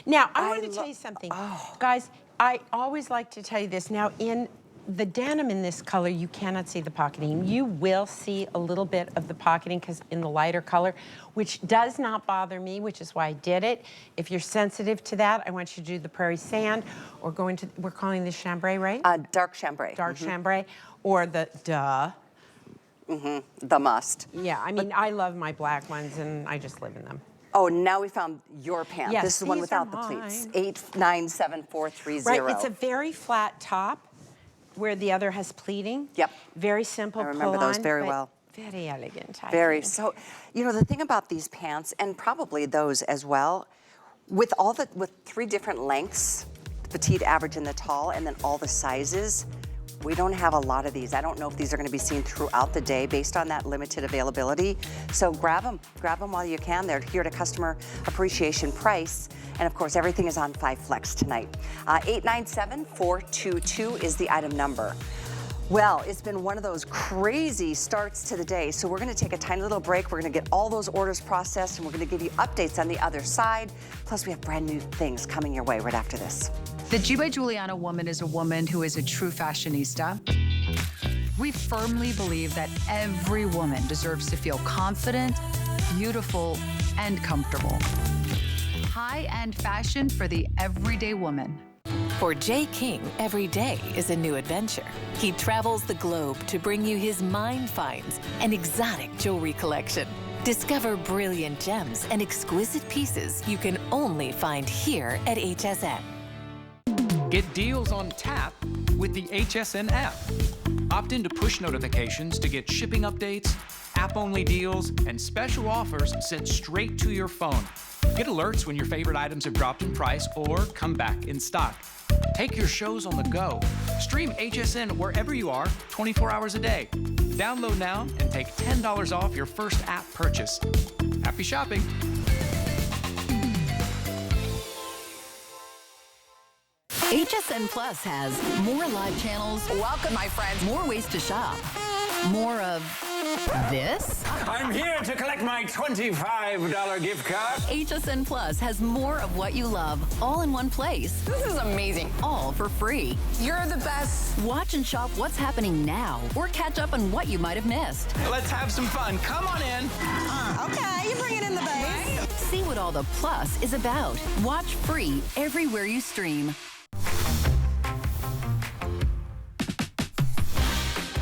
Speaker 2: Now, I want to tell you something. Guys, I always like to tell you this. Now, in the denim in this color, you cannot see the pocketing. You will see a little bit of the pocketing because in the lighter color, which does not bother me, which is why I did it. If you're sensitive to that, I want you to do the prairie sand or go into, we're calling this chambray, right?
Speaker 1: Dark chambray.
Speaker 2: Dark chambray or the
Speaker 1: The must.
Speaker 2: Yeah, I mean, I love my black ones and I just live in them.
Speaker 1: Oh, now we found your pant.
Speaker 2: Yes,
Speaker 1: This is the one
Speaker 2: these
Speaker 1: without
Speaker 2: are
Speaker 1: the pleats.
Speaker 2: mine.
Speaker 1: 897430.
Speaker 2: Right, it's a very flat top where the other has pleating.
Speaker 1: Yep.
Speaker 2: Very simple
Speaker 1: I remember
Speaker 2: pull-on,
Speaker 1: those very
Speaker 2: but
Speaker 1: well.
Speaker 2: very elegant, I
Speaker 1: Very.
Speaker 2: think.
Speaker 1: So, you know, the thing about these pants, and probably those as well, with 3 different lengths, petite, average, and the tall, and then all the sizes, we don't have a lot of these. I don't know if these are going to be seen throughout the day based on that limited availability. So grab them while you can. They're here at a customer appreciation price. And of course, everything is on 5 Flex tonight. 897422 is the item number. Well, it's been one of those crazy starts to the day, so we're going to take a tiny little break. We're going to get all those orders processed, and we're going to give you updates on the other side. Plus, we have brand new things coming your way right after this.
Speaker 3: The G by Giuliana woman is a woman who is a true fashionista. We firmly believe that every woman deserves to feel confident, beautiful, and comfortable. High-end fashion for the everyday woman.
Speaker 4: For Jay King, every day is a new adventure. He travels the globe to bring you his mind finds and exotic jewelry collection. Discover brilliant gems and exquisite pieces you can only find here at HSN.
Speaker 5: Get deals on tap with the HSN app. Opt into push notifications to get shipping updates, app-only deals, and special offers sent straight to your phone. Get alerts when your favorite items have dropped in price or come back in stock. Take your shows on the go. Stream HSN wherever you are, 24 hours a day. Download now and take $10 off your first app purchase. Happy shopping.
Speaker 6: HSN Plus has more live channels. Welcome, my friends. More ways to shop. More of this.
Speaker 7: I'm here to collect my $25 gift card.
Speaker 6: HSN Plus has more of what you love, all in one place. This is amazing. All for free. You're the best. Watch and shop what's happening now, or catch up on what you might have missed.
Speaker 5: Let's have some fun. Come on in.
Speaker 8: Okay, you're bringing in the base.
Speaker 6: See what all the plus is about. Watch free everywhere you stream.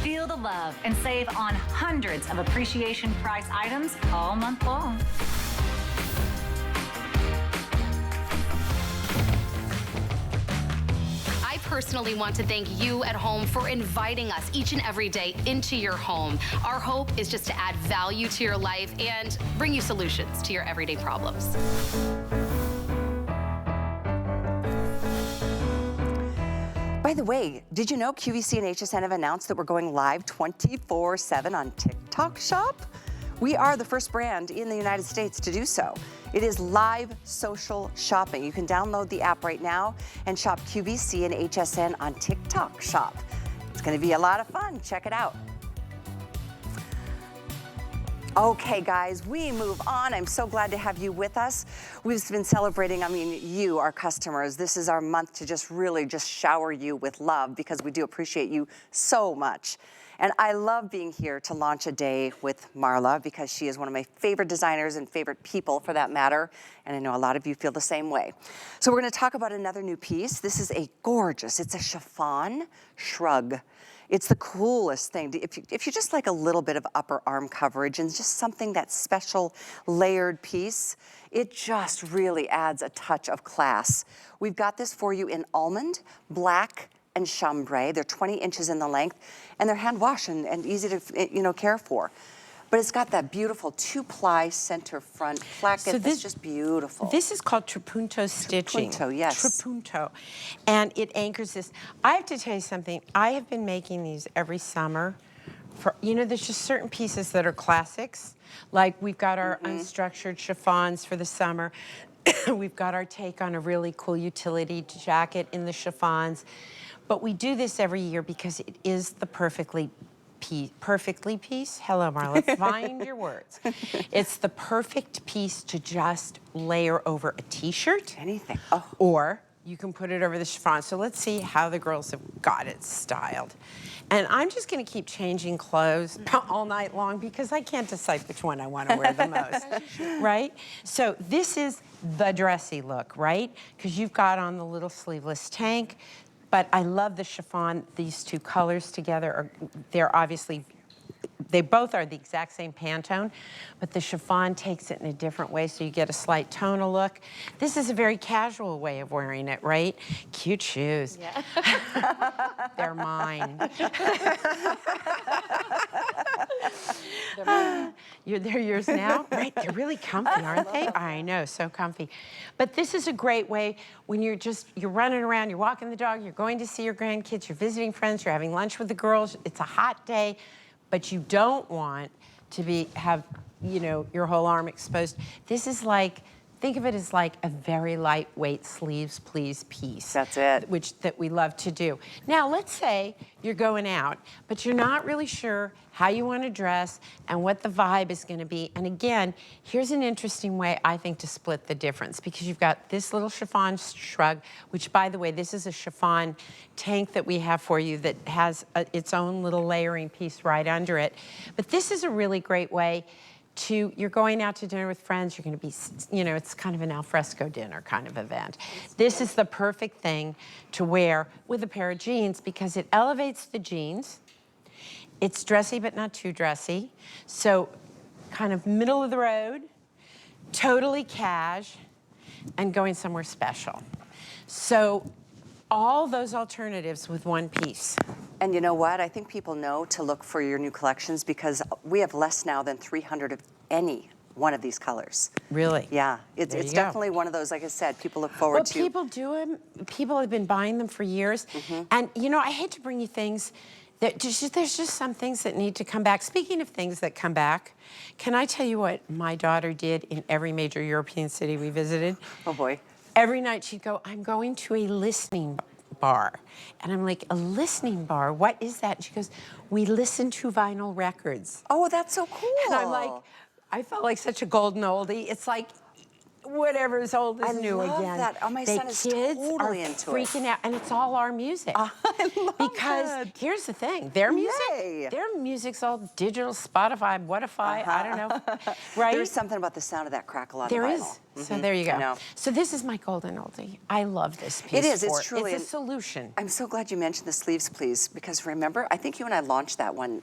Speaker 9: Feel the love and save on hundreds of appreciation price items all month long.
Speaker 10: I personally want to thank you at home for inviting us each and every day into your home. Our hope is just to add value to your life and bring you solutions to your everyday problems.
Speaker 1: By the way, did you know QVC and HSN have announced that we're going live 24/7 on TikTok Shop? We are the first brand in the United States to do so. It is live social shopping. You can download the app right now and shop QVC and HSN on TikTok Shop. It's going to be a lot of fun. Check it out. Okay, guys, we move on. I'm so glad to have you with us. We've been celebrating, you, our customers. This is our month to just really just shower you with love because we do appreciate you so much. And I love being here to launch a day with Marla because she is one of my favorite designers and favorite people for that matter. And I know a lot of you feel the same way. So we're gonna talk about another new piece. This is a gorgeous, it's a chiffon shrug. It's the coolest thing. If you just like a little bit of upper arm coverage and just something that special layered piece, it just really adds a touch of class. We've got this for you in almond, black, and chambray. They're 20 inches in the length, and they're hand wash and easy to care for. But it's got that beautiful 2-ply center front placket that's just beautiful.
Speaker 2: This is called trapunto stitching.
Speaker 1: Trapunto, yes.
Speaker 2: Trapunto. And it anchors this. I have to tell you something. I have been making these every summer. There's just certain pieces that are classics. Like we've got our unstructured chiffons for the summer. We've got our take on a really cool utility jacket in the chiffons. But we do this every year because it is the perfectly piece. Hello, Marla. Find your words. It's the perfect piece to just layer over a t-shirt.
Speaker 1: Anything. Oh.
Speaker 2: Or you can put it over the chiffon. So let's see how the girls have got it styled. And I'm just going to keep changing clothes all night long because I can't decide which one I want to wear the most, right? So this is the dressy look, right? Because you've got on the little sleeveless tank. But I love the chiffon. These two colors together they're they both are the exact same Pantone, but the chiffon takes it in a different way, so you get a slight tonal look. This is a very casual way of wearing it, right? Cute shoes.
Speaker 1: Yeah.
Speaker 2: They're mine. They're yours now? Right, they're really comfy, aren't they? I know, so comfy. But this is a great way when you're running around, you're walking the dog, you're going to see your grandkids, you're visiting friends, you're having lunch with the girls, it's a hot day, but you don't want to have your whole arm exposed. This is like, think of it as like a very lightweight sleeves please piece.
Speaker 1: That's it.
Speaker 2: That we love to do. Now, let's say you're going out, but you're not really sure how you want to dress and what the vibe is going to be. And again, here's an interesting way, I think, to split the difference, because you've got this little chiffon shrug, which, by the way, this is a chiffon tank that we have for you that has its own little layering piece right under it. But this is a really great way you're going out to dinner with friends, you're going to be, it's kind of an alfresco dinner kind of event. This is the perfect thing to wear with a pair of jeans because it elevates the jeans. It's dressy, but not too dressy. So kind of middle of the road, totally cash, and going somewhere special. So all those alternatives with one piece.
Speaker 1: And you know what? I think people know to look for your new collections because we have less now than 300 of any one of these colors.
Speaker 2: Really?
Speaker 1: Yeah. It's definitely one of those, like I said, people look forward to.
Speaker 2: Well, people do them. People have been buying them for years. And, I hate to bring you things that there's just some things that need to come back. Speaking of things that come back, can I tell you what my daughter did in every major European city we visited?
Speaker 1: Oh, boy.
Speaker 2: Every night she'd go, I'm going to a listening bar. And I'm like, a listening bar? What is that? And she goes, we listen to vinyl records.
Speaker 1: Oh, that's so cool.
Speaker 2: And I'm like, I felt like such a golden oldie. It's like, whatever is old is new again.
Speaker 1: I love that. Oh, my son is totally into it.
Speaker 2: Freaking out, and it's all our music.
Speaker 1: I love
Speaker 2: because here's the thing, their music's all digital, Spotify, Whatify, I don't know, right?
Speaker 1: There's something about the sound of that crackle on the vinyl.
Speaker 2: There is. So there you go. So this is my golden oldie. I love this piece.
Speaker 1: It is. It's truly
Speaker 2: a solution.
Speaker 1: I'm so glad you mentioned the sleeves, please, because remember, I think you and I launched that one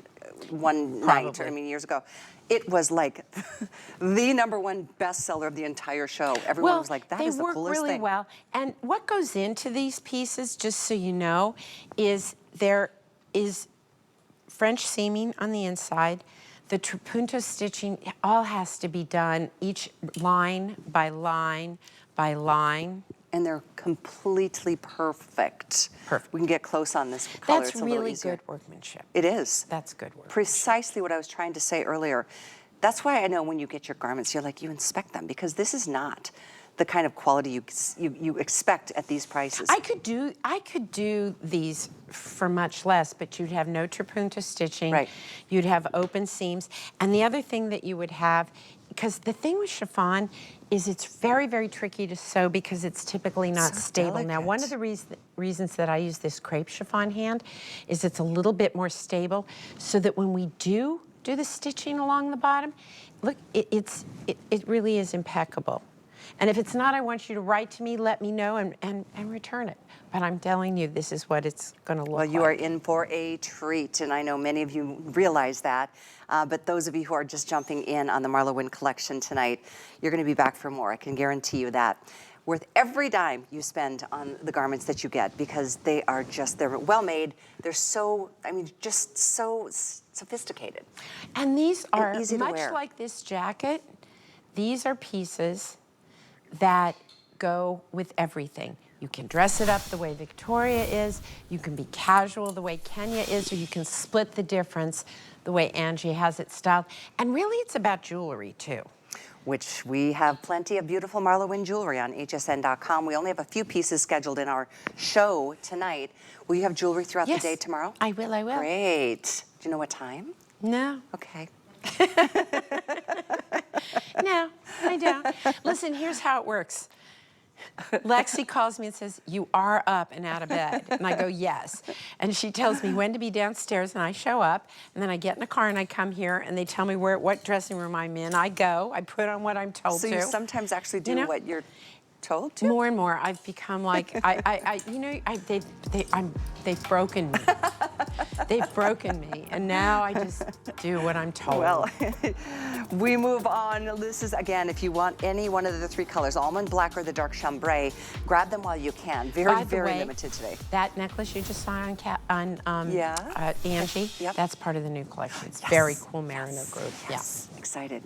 Speaker 1: night, years ago. It was like the #1 bestseller of the entire show. Everyone was like, that is the coolest thing.
Speaker 2: They work really well. And what goes into these pieces, just so you know, is there is French seaming on the inside. The trapunto stitching all has to be done, each line by line by line.
Speaker 1: And they're completely perfect. Perfect. We can get close on this color.
Speaker 2: That's really good workmanship.
Speaker 1: It is.
Speaker 2: That's good work.
Speaker 1: Precisely what I was trying to say earlier. That's why I know when you get your garments, you're like, you inspect them, because this is not the kind of quality you expect at these prices.
Speaker 2: I could do these for much less, but you'd have no trapunto stitching. Right. You'd have open seams. And the other thing that you would have, because the thing with chiffon is it's very, very tricky to sew because it's typically not stable.
Speaker 1: Delicate.
Speaker 2: Now, one of the reasons that I use this crepe chiffon hand is it's a little bit more stable, so that when we do the stitching along the bottom, look, it really is impeccable. And if it's not, I want you to write to me, let me know, and return it. But I'm telling you, this is what it's going to look like.
Speaker 1: Well, you are in for a treat, and I know many of you realize that. But those of you who are just jumping in on the MarlaWynne collection tonight, you're going to be back for more. I can guarantee you that. Worth every dime you spend on the garments that you get, because they're well made. They're so, just so sophisticated.
Speaker 2: And these are,
Speaker 1: easy to wear.
Speaker 2: Much like this jacket, these are pieces that go with everything. You can dress it up the way Victoria is, you can be casual the way Kenya is, or you can split the difference the way Angie has it styled. And really, it's about jewelry, too.
Speaker 1: Which we have plenty of beautiful MarlaWynne jewelry on hsn.com. We only have a few pieces scheduled in our show tonight. Will you have jewelry throughout the day tomorrow?
Speaker 2: I will, I will.
Speaker 1: Great. Do you know what time?
Speaker 2: No.
Speaker 1: Okay.
Speaker 2: No, I don't. Listen, here's how it works. Lexi calls me and says, you are up and out of bed. And I go, yes. And she tells me when to be downstairs, and I show up. And then I get in a car and I come here, and they tell me what dressing room I'm in. I go, I put on what I'm told to.
Speaker 1: So you sometimes actually do what you're told to?
Speaker 2: More and more. I've become like, they've broken me. They've broken me, and now I just do what I'm told.
Speaker 1: Well, we move on. This is, again, if you want any one of the 3 colors, almond black or the dark chambray, grab them while you can. Very, very limited today.
Speaker 2: That necklace you just saw on Angie,
Speaker 1: Yep.
Speaker 2: that's part of the new collection. It's very cool merino group.
Speaker 1: Yes, excited.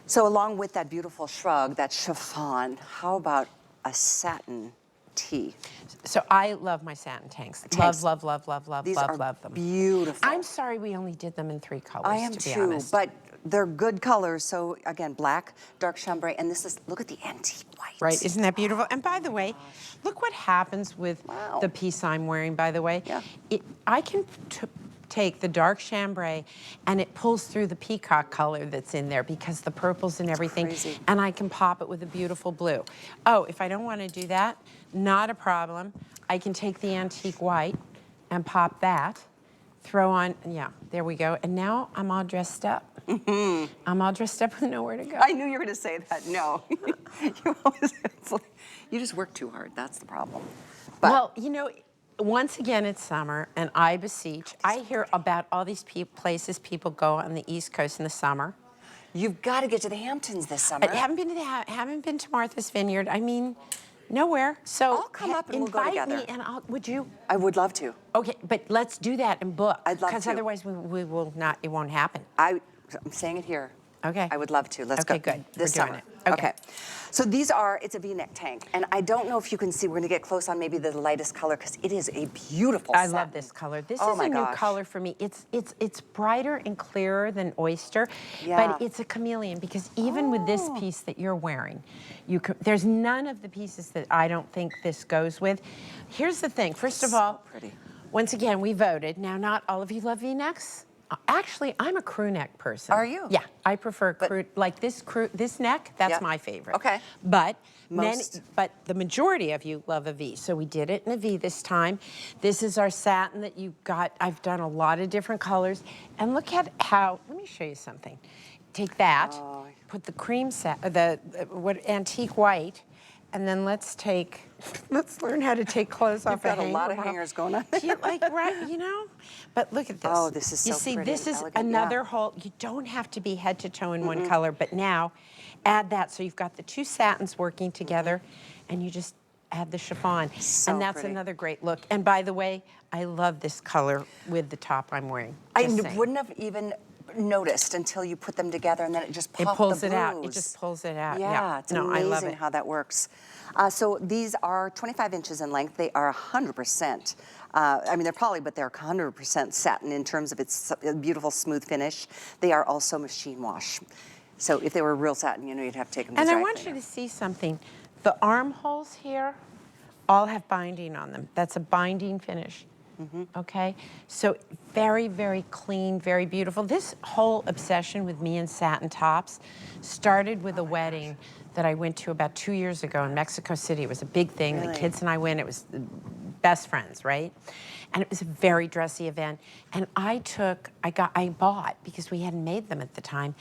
Speaker 1: So along with that beautiful shrug, that chiffon, how about a satin tee?
Speaker 2: So I love my satin tanks. Love, love, love, love, love,
Speaker 1: These
Speaker 2: love,
Speaker 1: are
Speaker 2: love them.
Speaker 1: beautiful.
Speaker 2: I'm sorry we only did them in 3 colors,
Speaker 1: I am
Speaker 2: to be
Speaker 1: too,
Speaker 2: honest.
Speaker 1: but they're good colors. So again, black, dark chambray, and this is, look at the antique white.
Speaker 2: Right, isn't that beautiful? And by the way, look what happens with the piece I'm wearing, by the way.
Speaker 1: Yeah.
Speaker 2: I can take the dark chambray and it pulls through the peacock color that's in there because the purples and everything.
Speaker 1: Crazy.
Speaker 2: And I can pop it with a beautiful blue. Oh, if I don't want to do that, not a problem. I can take the antique white and pop that, throw on, yeah, there we go. And now I'm all dressed up. I'm all dressed up with nowhere to go.
Speaker 1: I knew you were going to say that. No. You just work too hard. That's the problem. But
Speaker 2: well, you know, once again, it's summer, and I beseech. I hear about all these places people go on the East Coast in the summer.
Speaker 1: You've got to get to the Hamptons this summer.
Speaker 2: I haven't been to haven't been to Martha's Vineyard. I mean, nowhere. So
Speaker 1: I'll come up and we'll go together.
Speaker 2: Invite me, and would you?
Speaker 1: I would love to.
Speaker 2: Okay, but let's do that and book.
Speaker 1: I'd love to.
Speaker 2: Because otherwise, we will not. It won't happen.
Speaker 1: I'm saying it here.
Speaker 2: Okay.
Speaker 1: I would love to. Let's go.
Speaker 2: Okay, good.
Speaker 1: This
Speaker 2: We're doing
Speaker 1: summer.
Speaker 2: it. Okay.
Speaker 1: So these it's a V-neck tank, and I don't know if you can see. We're going to get close on maybe the lightest color because it is a beautiful.
Speaker 2: I love this color. This is a new color for me. It's brighter and clearer than oyster, but it's a chameleon because even with this piece that you're wearing, there's none of the pieces that I don't think this goes with. Here's the thing. First of all,
Speaker 1: pretty.
Speaker 2: Once again, we voted. Now, not all of you love V-necks. Actually, I'm a crew neck person.
Speaker 1: Are you?
Speaker 2: Yeah, I prefer crew, like this neck, that's my favorite.
Speaker 1: Okay.
Speaker 2: But the majority of you love a V, so we did it in a V this time. This is our satin that you got. I've done a lot of different colors. And look at how, let me show you something. Take that, put the cream antique white, and then let's learn how to take clothes off a hanger.
Speaker 1: You've got a lot of hangers going on.
Speaker 2: Right, you know? But look at this.
Speaker 1: Oh, this is so pretty.
Speaker 2: You see, this is
Speaker 1: elegant,
Speaker 2: another whole, you don't have to be head to toe in one color, but now add that. So you've got the 2 satins working together, and you just add the chiffon.
Speaker 1: So
Speaker 2: and that's
Speaker 1: pretty.
Speaker 2: another great look. And by the way, I love this color with the top I'm wearing.
Speaker 1: I wouldn't have even noticed until you put them together, and then it just popped
Speaker 2: pulls
Speaker 1: the
Speaker 2: it out.
Speaker 1: blues.
Speaker 2: It just pulls it out.
Speaker 1: Yeah, it's amazing
Speaker 2: I love it.
Speaker 1: how that works. So these are 25 inches in length. They are 100%. I mean, they're but they're 100% satin in terms of its beautiful smooth finish. They are also machine wash. So if they were real satin, you know, you'd have to take them to
Speaker 2: And
Speaker 1: dry
Speaker 2: I want you to see something. The armholes here all have binding on them. That's a binding finish. Okay, so very, very clean, very beautiful. This whole obsession with me and satin tops started with a wedding that I went to about 2 years ago in Mexico City. It was a big thing.
Speaker 1: Really?
Speaker 2: The kids and I went. It was best friends, right? And it was a very dressy event. And I bought, because we hadn't made them at the time,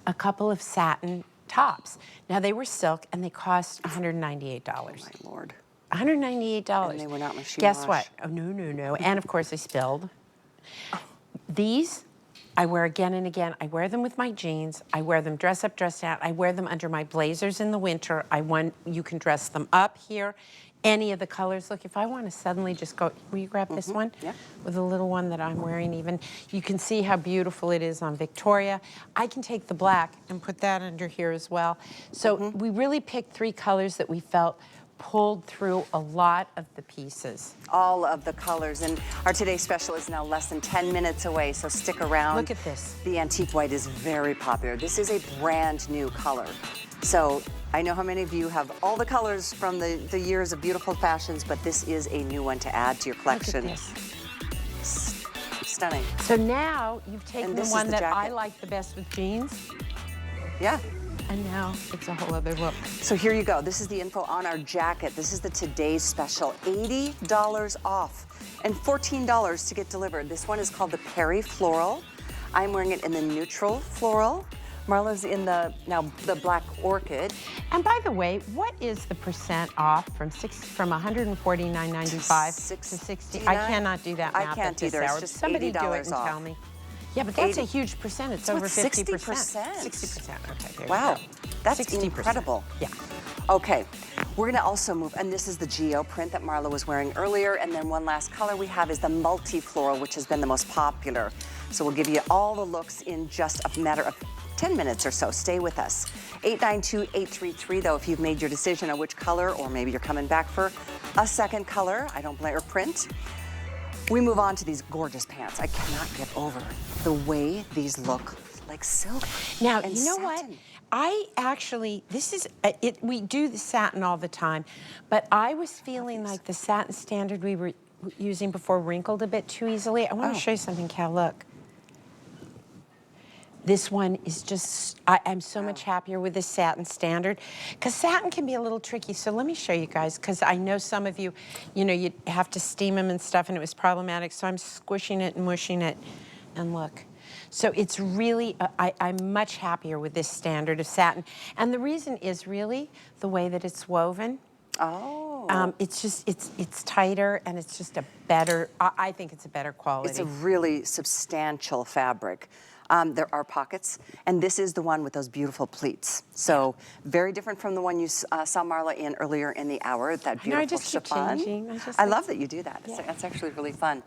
Speaker 2: a couple of satin tops. Now they were silk and they cost $198.
Speaker 1: Oh my Lord.
Speaker 2: $198.
Speaker 1: And they were not machine
Speaker 2: Guess
Speaker 1: wash.
Speaker 2: what? Oh, no. And of course I spilled. These I wear again and again. I wear them with my jeans. I wear them dress up, dress out. I wear them under my blazers in the winter. You can dress them up here. Any of the colors. Look, if I want to suddenly just go, will you grab this one?
Speaker 1: Yeah.
Speaker 2: With the little one that I'm wearing even. You can see how beautiful it is on Victoria. I can take the black and put that under here as well. So we really picked 3 colors that we felt pulled through a lot of the pieces.
Speaker 1: All of the colors. And our today's special is now less than 10 minutes away, so stick around.
Speaker 2: Look at this.
Speaker 1: The antique white is very popular. This is a brand new color. So I know how many of you have all the colors from the years of beautiful fashions, but this is a new one to add to your collection.
Speaker 2: Look at this.
Speaker 1: Stunning.
Speaker 2: So now you've taken the one that I
Speaker 1: jacket.
Speaker 2: like the best with jeans.
Speaker 1: Yeah.
Speaker 2: And now it's a whole other look.
Speaker 1: So here you go. This is the info on our jacket. This is the today's special. $80 off and $14 to get delivered. This one is called the Perry Floral. I'm wearing it in the neutral floral Marla's in the black orchid.
Speaker 2: And by the way, what is the percent off from $149.95 to 60? I cannot do that math
Speaker 1: I can't
Speaker 2: at this
Speaker 1: either.
Speaker 2: hour.
Speaker 1: It's just
Speaker 2: Somebody do it
Speaker 1: $80
Speaker 2: and
Speaker 1: off.
Speaker 2: tell me. Yeah, but that's a huge percent. It's over 50%. 60%. Okay, there
Speaker 1: Wow,
Speaker 2: you go.
Speaker 1: that's
Speaker 2: 60%.
Speaker 1: incredible.
Speaker 2: Yeah.
Speaker 1: Okay, we're gonna also move, and this is the Geo print that Marla was wearing earlier, and then one last color we have is the multi-floral, which has been the most popular. So we'll give you all the looks in just a matter of 10 minutes or so. Stay with us. 892-833 though, if you've made your decision on which color, or maybe you're coming back for a second color, I don't blame, or print. We move on to these gorgeous pants. I cannot get over the way these look like silk.
Speaker 2: Now,
Speaker 1: and
Speaker 2: you know
Speaker 1: satin.
Speaker 2: what? I actually, this is, we do the satin all the time, but I was feeling like the satin standard we were using before wrinkled a bit too easily. I want to show you something, Cal, look. This one is just, I'm so much happier with this satin standard, because satin can be a little tricky. So let me show you guys, because I know some of you, you know, you have to steam them and stuff, and it was problematic. So I'm squishing it and mushing it, and look. So it's really, I'm much happier with this standard of satin. And the reason is really the way that it's woven.
Speaker 1: Oh.
Speaker 2: It's just, it's tighter, and it's just a better, I think it's a better quality.
Speaker 1: It's a really substantial fabric. There are pockets, and this is the one with those beautiful pleats. So very different from the one you saw Marla in earlier in the hour, that beautiful
Speaker 2: I just
Speaker 1: chiffon.
Speaker 2: keep changing.
Speaker 1: I love that you do that.
Speaker 2: Yeah.
Speaker 1: That's actually really fun.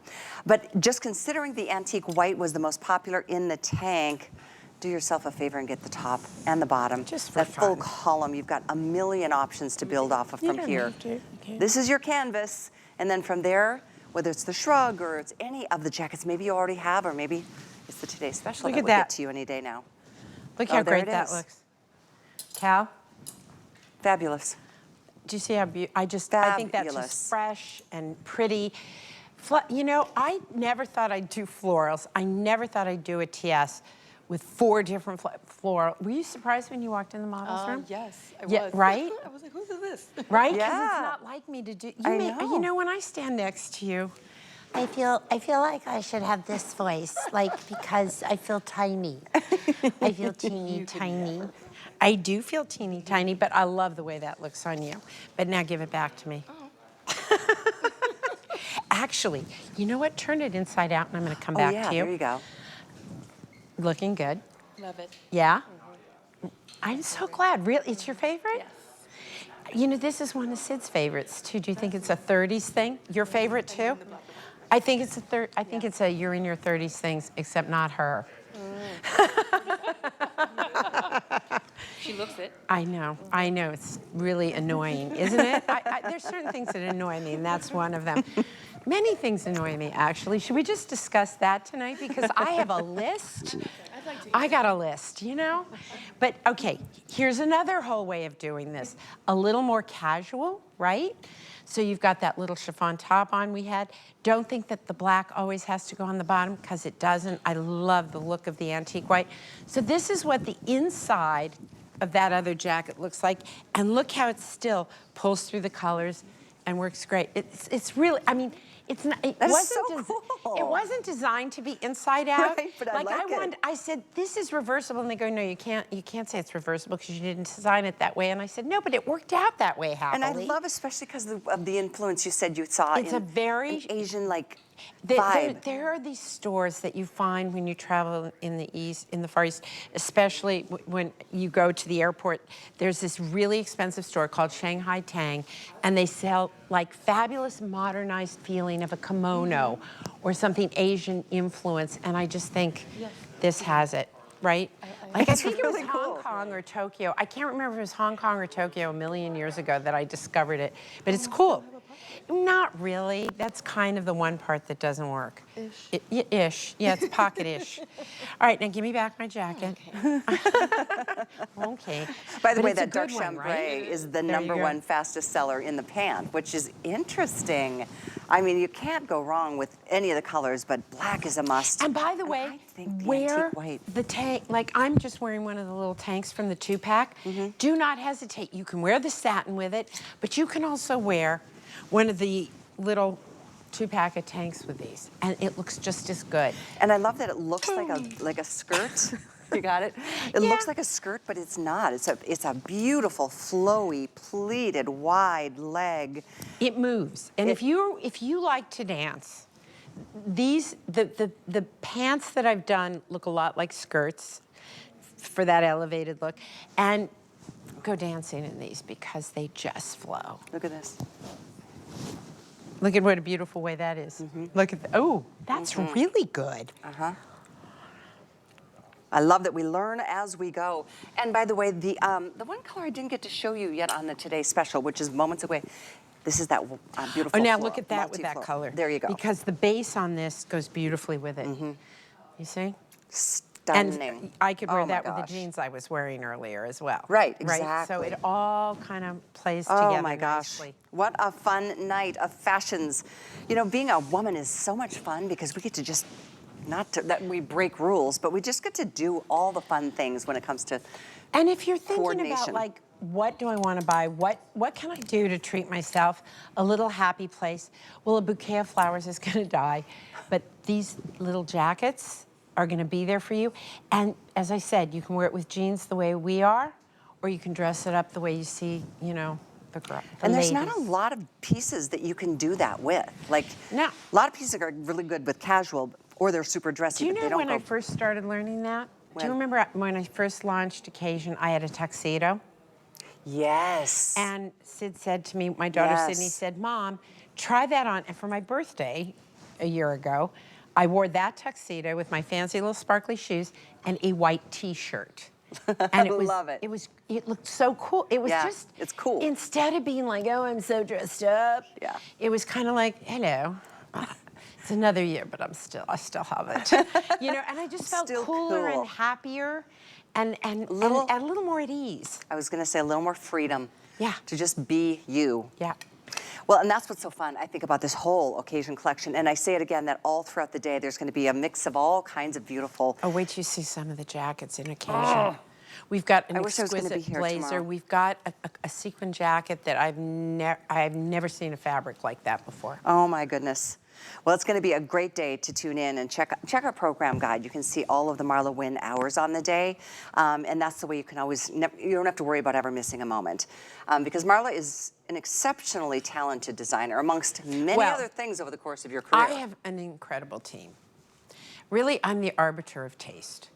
Speaker 1: But just considering the antique white was the most popular in the tank, do yourself a favor and get the top and the bottom.
Speaker 2: Just for
Speaker 1: that full
Speaker 2: fun.
Speaker 1: column. You've got a million options to build off of from here.
Speaker 2: Okay.
Speaker 1: This is your canvas, and then from there, whether it's the shrug or it's any of the jackets, maybe you already have, or maybe it's the Today Special that will get to you any day now.
Speaker 2: Look how
Speaker 1: there
Speaker 2: great
Speaker 1: it
Speaker 2: that
Speaker 1: is.
Speaker 2: looks. Cal,
Speaker 1: Fabulous.
Speaker 2: do you see how beautiful? I think that's
Speaker 1: Fabulous.
Speaker 2: just fresh and pretty. You know, I never thought I'd do florals. I never thought I'd do a TS with 4 different floral. Were you surprised when you walked in the models room?
Speaker 8: Yes, I
Speaker 2: Yeah,
Speaker 8: was.
Speaker 2: right?
Speaker 8: I was like, who's this?
Speaker 2: Right? Because
Speaker 1: Yeah.
Speaker 2: it's not like me to do.
Speaker 1: know.
Speaker 2: You know, when I stand next to you,
Speaker 11: I feel like I should have this voice, like, because I feel tiny. I feel teeny tiny.
Speaker 2: I do feel teeny tiny, but I love the way that looks on you. But now give it back to me. Actually, you know what? Turn it inside out, and I'm going to come back to you.
Speaker 1: There you go.
Speaker 2: Looking good.
Speaker 8: Love it.
Speaker 2: Yeah? I'm so glad. Really? It's your favorite?
Speaker 8: Yes.
Speaker 2: You know, this is one of Sid's favorites, too. Do you think it's a 30s thing? Your favorite, too? I think it's a you're in your 30s things, except not her.
Speaker 8: She looks it.
Speaker 2: I know. It's really annoying, isn't it? There's certain things that annoy me, and that's one of them. Many things annoy me, actually. Should we just discuss that tonight? Because I have a list. I got a list, you know? But, okay, here's another whole way of doing this. A little more casual, right? So you've got that little chiffon top on we had. Don't think that the black always has to go on the bottom, because it doesn't. I love the look of the antique white. So this is what the inside of that other jacket looks like. And look how it still pulls through the colors and works great. It's really, I mean, it's not, it wasn't designed to be inside out.
Speaker 1: Right, but I like it.
Speaker 2: I said, this is reversible, and they go, no, you can't say it's reversible because you didn't design it that way. And I said, no, but it worked out that way, happily.
Speaker 1: And I love, especially because of the influence you said you saw
Speaker 2: It's
Speaker 1: in
Speaker 2: a very
Speaker 1: an Asian vibe.
Speaker 2: There are these stores that you find when you travel in the Far East, especially when you go to the airport. There's this really expensive store called Shanghai Tang, and they sell like fabulous modernized feeling of a kimono or something Asian influence, and I just think this has it, right? Like, I think it was Hong Kong or Tokyo. I can't remember if it was Hong Kong or Tokyo a million years ago that I discovered it, but it's cool. Not really. That's kind of the one part that doesn't work. Ish. Yeah, it's pocket-ish. All right, now give me back my jacket. Okay.
Speaker 1: By the
Speaker 2: But
Speaker 1: way,
Speaker 2: it's a
Speaker 1: that dark
Speaker 2: good one,
Speaker 1: chambray
Speaker 2: right?
Speaker 1: is the
Speaker 2: There you
Speaker 1: number
Speaker 2: go.
Speaker 1: 1 fastest seller in the Pant, which is interesting. I mean, you can't go wrong with any of the colors, but black is a must.
Speaker 2: And by the way,
Speaker 1: I think the
Speaker 2: wear
Speaker 1: antique white.
Speaker 2: the tank, like I'm just wearing one of the little tanks from the 2-pack. Do not hesitate. You can wear the satin with it, but you can also wear one of the little 2-pack of tanks with these, and it looks just as good.
Speaker 1: And I love that it looks like a skirt. You got it? It looks like a skirt, but it's not. It's a beautiful, flowy, pleated, wide leg.
Speaker 2: It moves. And if you like to dance, the pants that I've done look a lot like skirts for that elevated look. And go dancing in these because they just flow.
Speaker 1: Look at this.
Speaker 2: Look at what a beautiful way that is. Look at oh, that's really good.
Speaker 1: I love that we learn as we go. And by the way, the one color I didn't get to show you yet on the Today Special, which is moments away, this is that beautiful
Speaker 2: Oh, now
Speaker 1: floral,
Speaker 2: look at that with that
Speaker 1: multi-floral.
Speaker 2: color.
Speaker 1: There you go.
Speaker 2: Because the base on this goes beautifully with it. You see?
Speaker 1: Stunning.
Speaker 2: And I could wear
Speaker 1: Oh my
Speaker 2: that with
Speaker 1: gosh.
Speaker 2: the jeans I was wearing earlier as well.
Speaker 1: Right,
Speaker 2: Right?
Speaker 1: exactly.
Speaker 2: So it all kind of plays together
Speaker 1: Oh my gosh.
Speaker 2: nicely.
Speaker 1: What a fun night of fashions. You know, being a woman is so much fun because we get to just, not to, that we break rules, but we just get to do all the fun things when it comes to
Speaker 2: And if you're thinking about
Speaker 1: coordination.
Speaker 2: like, what do I want to buy? What can I do to treat myself? A little happy place. Well, a bouquet of flowers is going to die, but these little jackets are going to be there for you. And as I said, you can wear it with jeans the way we are, or you can dress it up the way you see, you know, the
Speaker 1: And there's
Speaker 2: ladies.
Speaker 1: not a lot of pieces that you can do that with. Like,
Speaker 2: No.
Speaker 1: a lot of pieces are really good with casual, or they're super dressy,
Speaker 2: Do you
Speaker 1: but they
Speaker 2: know
Speaker 1: don't
Speaker 2: when
Speaker 1: go.
Speaker 2: I first started learning that? Do you
Speaker 1: When?
Speaker 2: remember when I first launched Occasion, I had a tuxedo?
Speaker 1: Yes.
Speaker 2: And Sid said to me, my daughter
Speaker 1: Yes.
Speaker 2: Sydney said, Mom, try that on. And for my birthday a year ago, I wore that tuxedo with my fancy little sparkly shoes and a white T-shirt. And it was,
Speaker 1: Love it.
Speaker 2: It looked so cool. It was
Speaker 1: Yeah,
Speaker 2: just,
Speaker 1: it's cool.
Speaker 2: Instead of being like, oh, I'm so dressed up.
Speaker 1: Yeah.
Speaker 2: It was kind of like, hello. It's another year, but I still have it. You know, and I just felt
Speaker 1: Still
Speaker 2: cooler
Speaker 1: cool.
Speaker 2: and happier and a
Speaker 1: Little-
Speaker 2: little more at ease.
Speaker 1: I was going to say a little more freedom.
Speaker 2: Yeah.
Speaker 1: To just be you.
Speaker 2: Yeah.
Speaker 1: Well, and that's what's so fun, I think, about this whole occasion collection. And I say it again, that all throughout the day, there's going to be a mix of all kinds of beautiful.
Speaker 2: Oh, wait till you see some of the jackets in Occasion. We've got an
Speaker 1: I wish I was gonna be
Speaker 2: exquisite
Speaker 1: here
Speaker 2: blazer.
Speaker 1: tomorrow.
Speaker 2: We've got a sequin jacket that I've never seen a fabric like that before.
Speaker 1: Oh my goodness. Well, it's going to be a great day to tune in and check our program guide. You can see all of the MarlaWynne hours on the day, and that's the way you can always, you don't have to worry about ever missing a moment. Because Marla is an exceptionally talented designer amongst many
Speaker 2: Well,
Speaker 1: other things over the course of your career.
Speaker 2: I have an incredible team. Really, I'm the arbiter of taste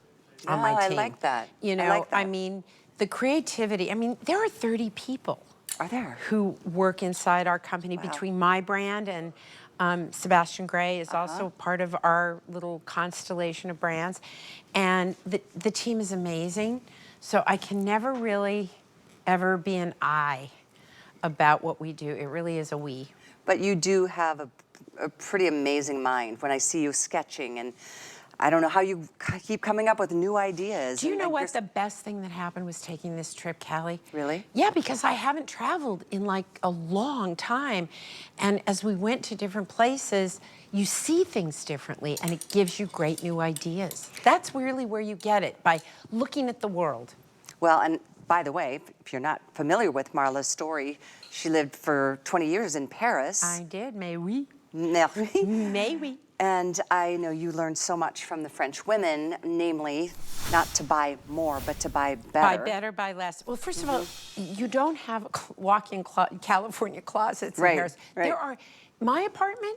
Speaker 2: on
Speaker 1: Oh,
Speaker 2: my
Speaker 1: I
Speaker 2: team.
Speaker 1: like that.
Speaker 2: You
Speaker 1: I
Speaker 2: know,
Speaker 1: like that.
Speaker 2: I mean, the creativity. I mean, there are 30 people.
Speaker 1: Are there?
Speaker 2: Who work inside our company between my brand and Sebastian Gray is also part of our little constellation of brands. And the team is amazing. So I can never really ever be an I about what we do. It really is a we.
Speaker 1: But you do have a pretty amazing mind when I see you sketching, and I don't know how you keep coming up with new ideas.
Speaker 2: Do you
Speaker 1: and-
Speaker 2: know
Speaker 1: and
Speaker 2: what
Speaker 1: you're-
Speaker 2: the best thing that happened was taking this trip, Callie?
Speaker 1: Really?
Speaker 2: Yeah, because I haven't traveled in like a long time. And as we went to different places, you see things differently and it gives you great new ideas. That's really where you get it, by looking at the world.
Speaker 1: Well, and by the way, if you're not familiar with Marla's story, she lived for 20 years in Paris.
Speaker 2: I did, mais oui.
Speaker 1: Merci.
Speaker 2: Mais oui.
Speaker 1: And I know you learned so much from the French women, namely, not to buy more, but to buy better.
Speaker 2: Buy better, buy less. Well, first of all, you don't have walk-in California closets in
Speaker 1: Right,
Speaker 2: Paris.
Speaker 1: right.
Speaker 2: There are. My apartment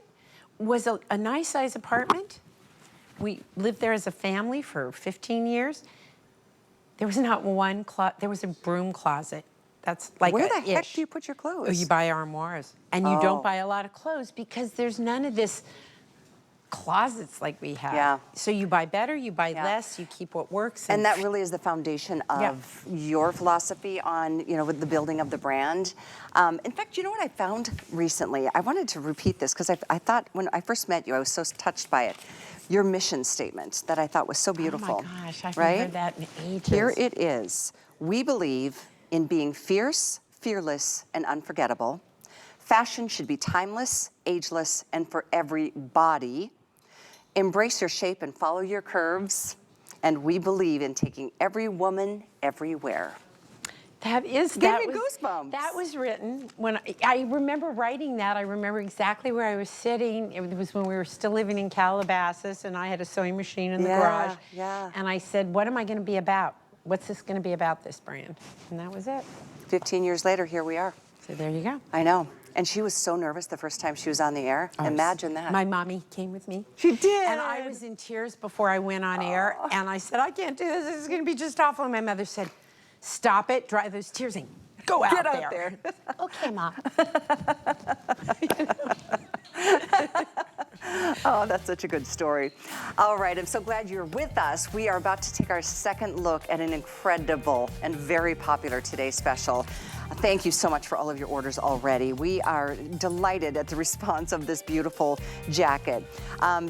Speaker 2: was a nice size apartment. We lived there as a family for 15 years. There was not one closet. There was a broom closet. That's like
Speaker 1: Where
Speaker 2: a
Speaker 1: the heck
Speaker 2: ish.
Speaker 1: do you put your clothes?
Speaker 2: Oh, you buy armoires, and you
Speaker 1: Oh.
Speaker 2: don't buy a lot of clothes because there's none of this closets like we have.
Speaker 1: Yeah.
Speaker 2: So you buy better, you buy
Speaker 1: Yeah.
Speaker 2: less, you keep what works.
Speaker 1: And that really is the foundation
Speaker 2: Yeah.
Speaker 1: of your philosophy on, with the building of the brand. In fact, you know what I found recently? I wanted to repeat this because I thought when I first met you, I was so touched by it. Your mission statement that I thought was so beautiful.
Speaker 2: Oh my gosh, I haven't
Speaker 1: right?
Speaker 2: heard that in ages.
Speaker 1: Here it is. We believe in being fierce, fearless, and unforgettable. Fashion should be timeless, ageless, and for every body. Embrace your shape and follow your curves. And we believe in taking every woman everywhere.
Speaker 2: That is,
Speaker 1: Gave
Speaker 2: that
Speaker 1: me
Speaker 2: was,
Speaker 1: goosebumps.
Speaker 2: That was written when I remember writing that. I remember exactly where I was sitting. It was when we were still living in Calabasas, and I had a sewing machine in the garage.
Speaker 1: Yeah.
Speaker 2: And I said, what am I going to be about? What's this going to be about, this brand? And that was it.
Speaker 1: 15 years later, here we are.
Speaker 2: So there you go.
Speaker 1: I know. And she was so nervous the first time she was on the air. Imagine that.
Speaker 2: My mommy came with me.
Speaker 1: She did.
Speaker 2: And I was in tears before I went on air. And I said, I can't do this. This is going to be just awful. And my mother said, stop it. Dry those tears and go out
Speaker 1: Get
Speaker 2: there.
Speaker 1: out there.
Speaker 11: Okay, Mom.
Speaker 1: Oh, that's such a good story. All right, I'm so glad you're with us. We are about to take our second look at an incredible and very popular Today Special. Thank you so much for all of your orders already. We are delighted at the response of this beautiful jacket.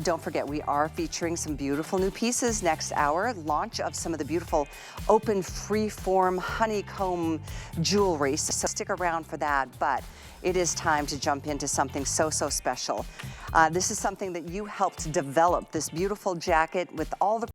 Speaker 1: Don't forget, we are featuring some beautiful new pieces next hour. Launch of some of the beautiful open freeform honeycomb jewelry. So stick around for that. But it is time to jump into something so special. This is something that you helped develop, this beautiful jacket with all the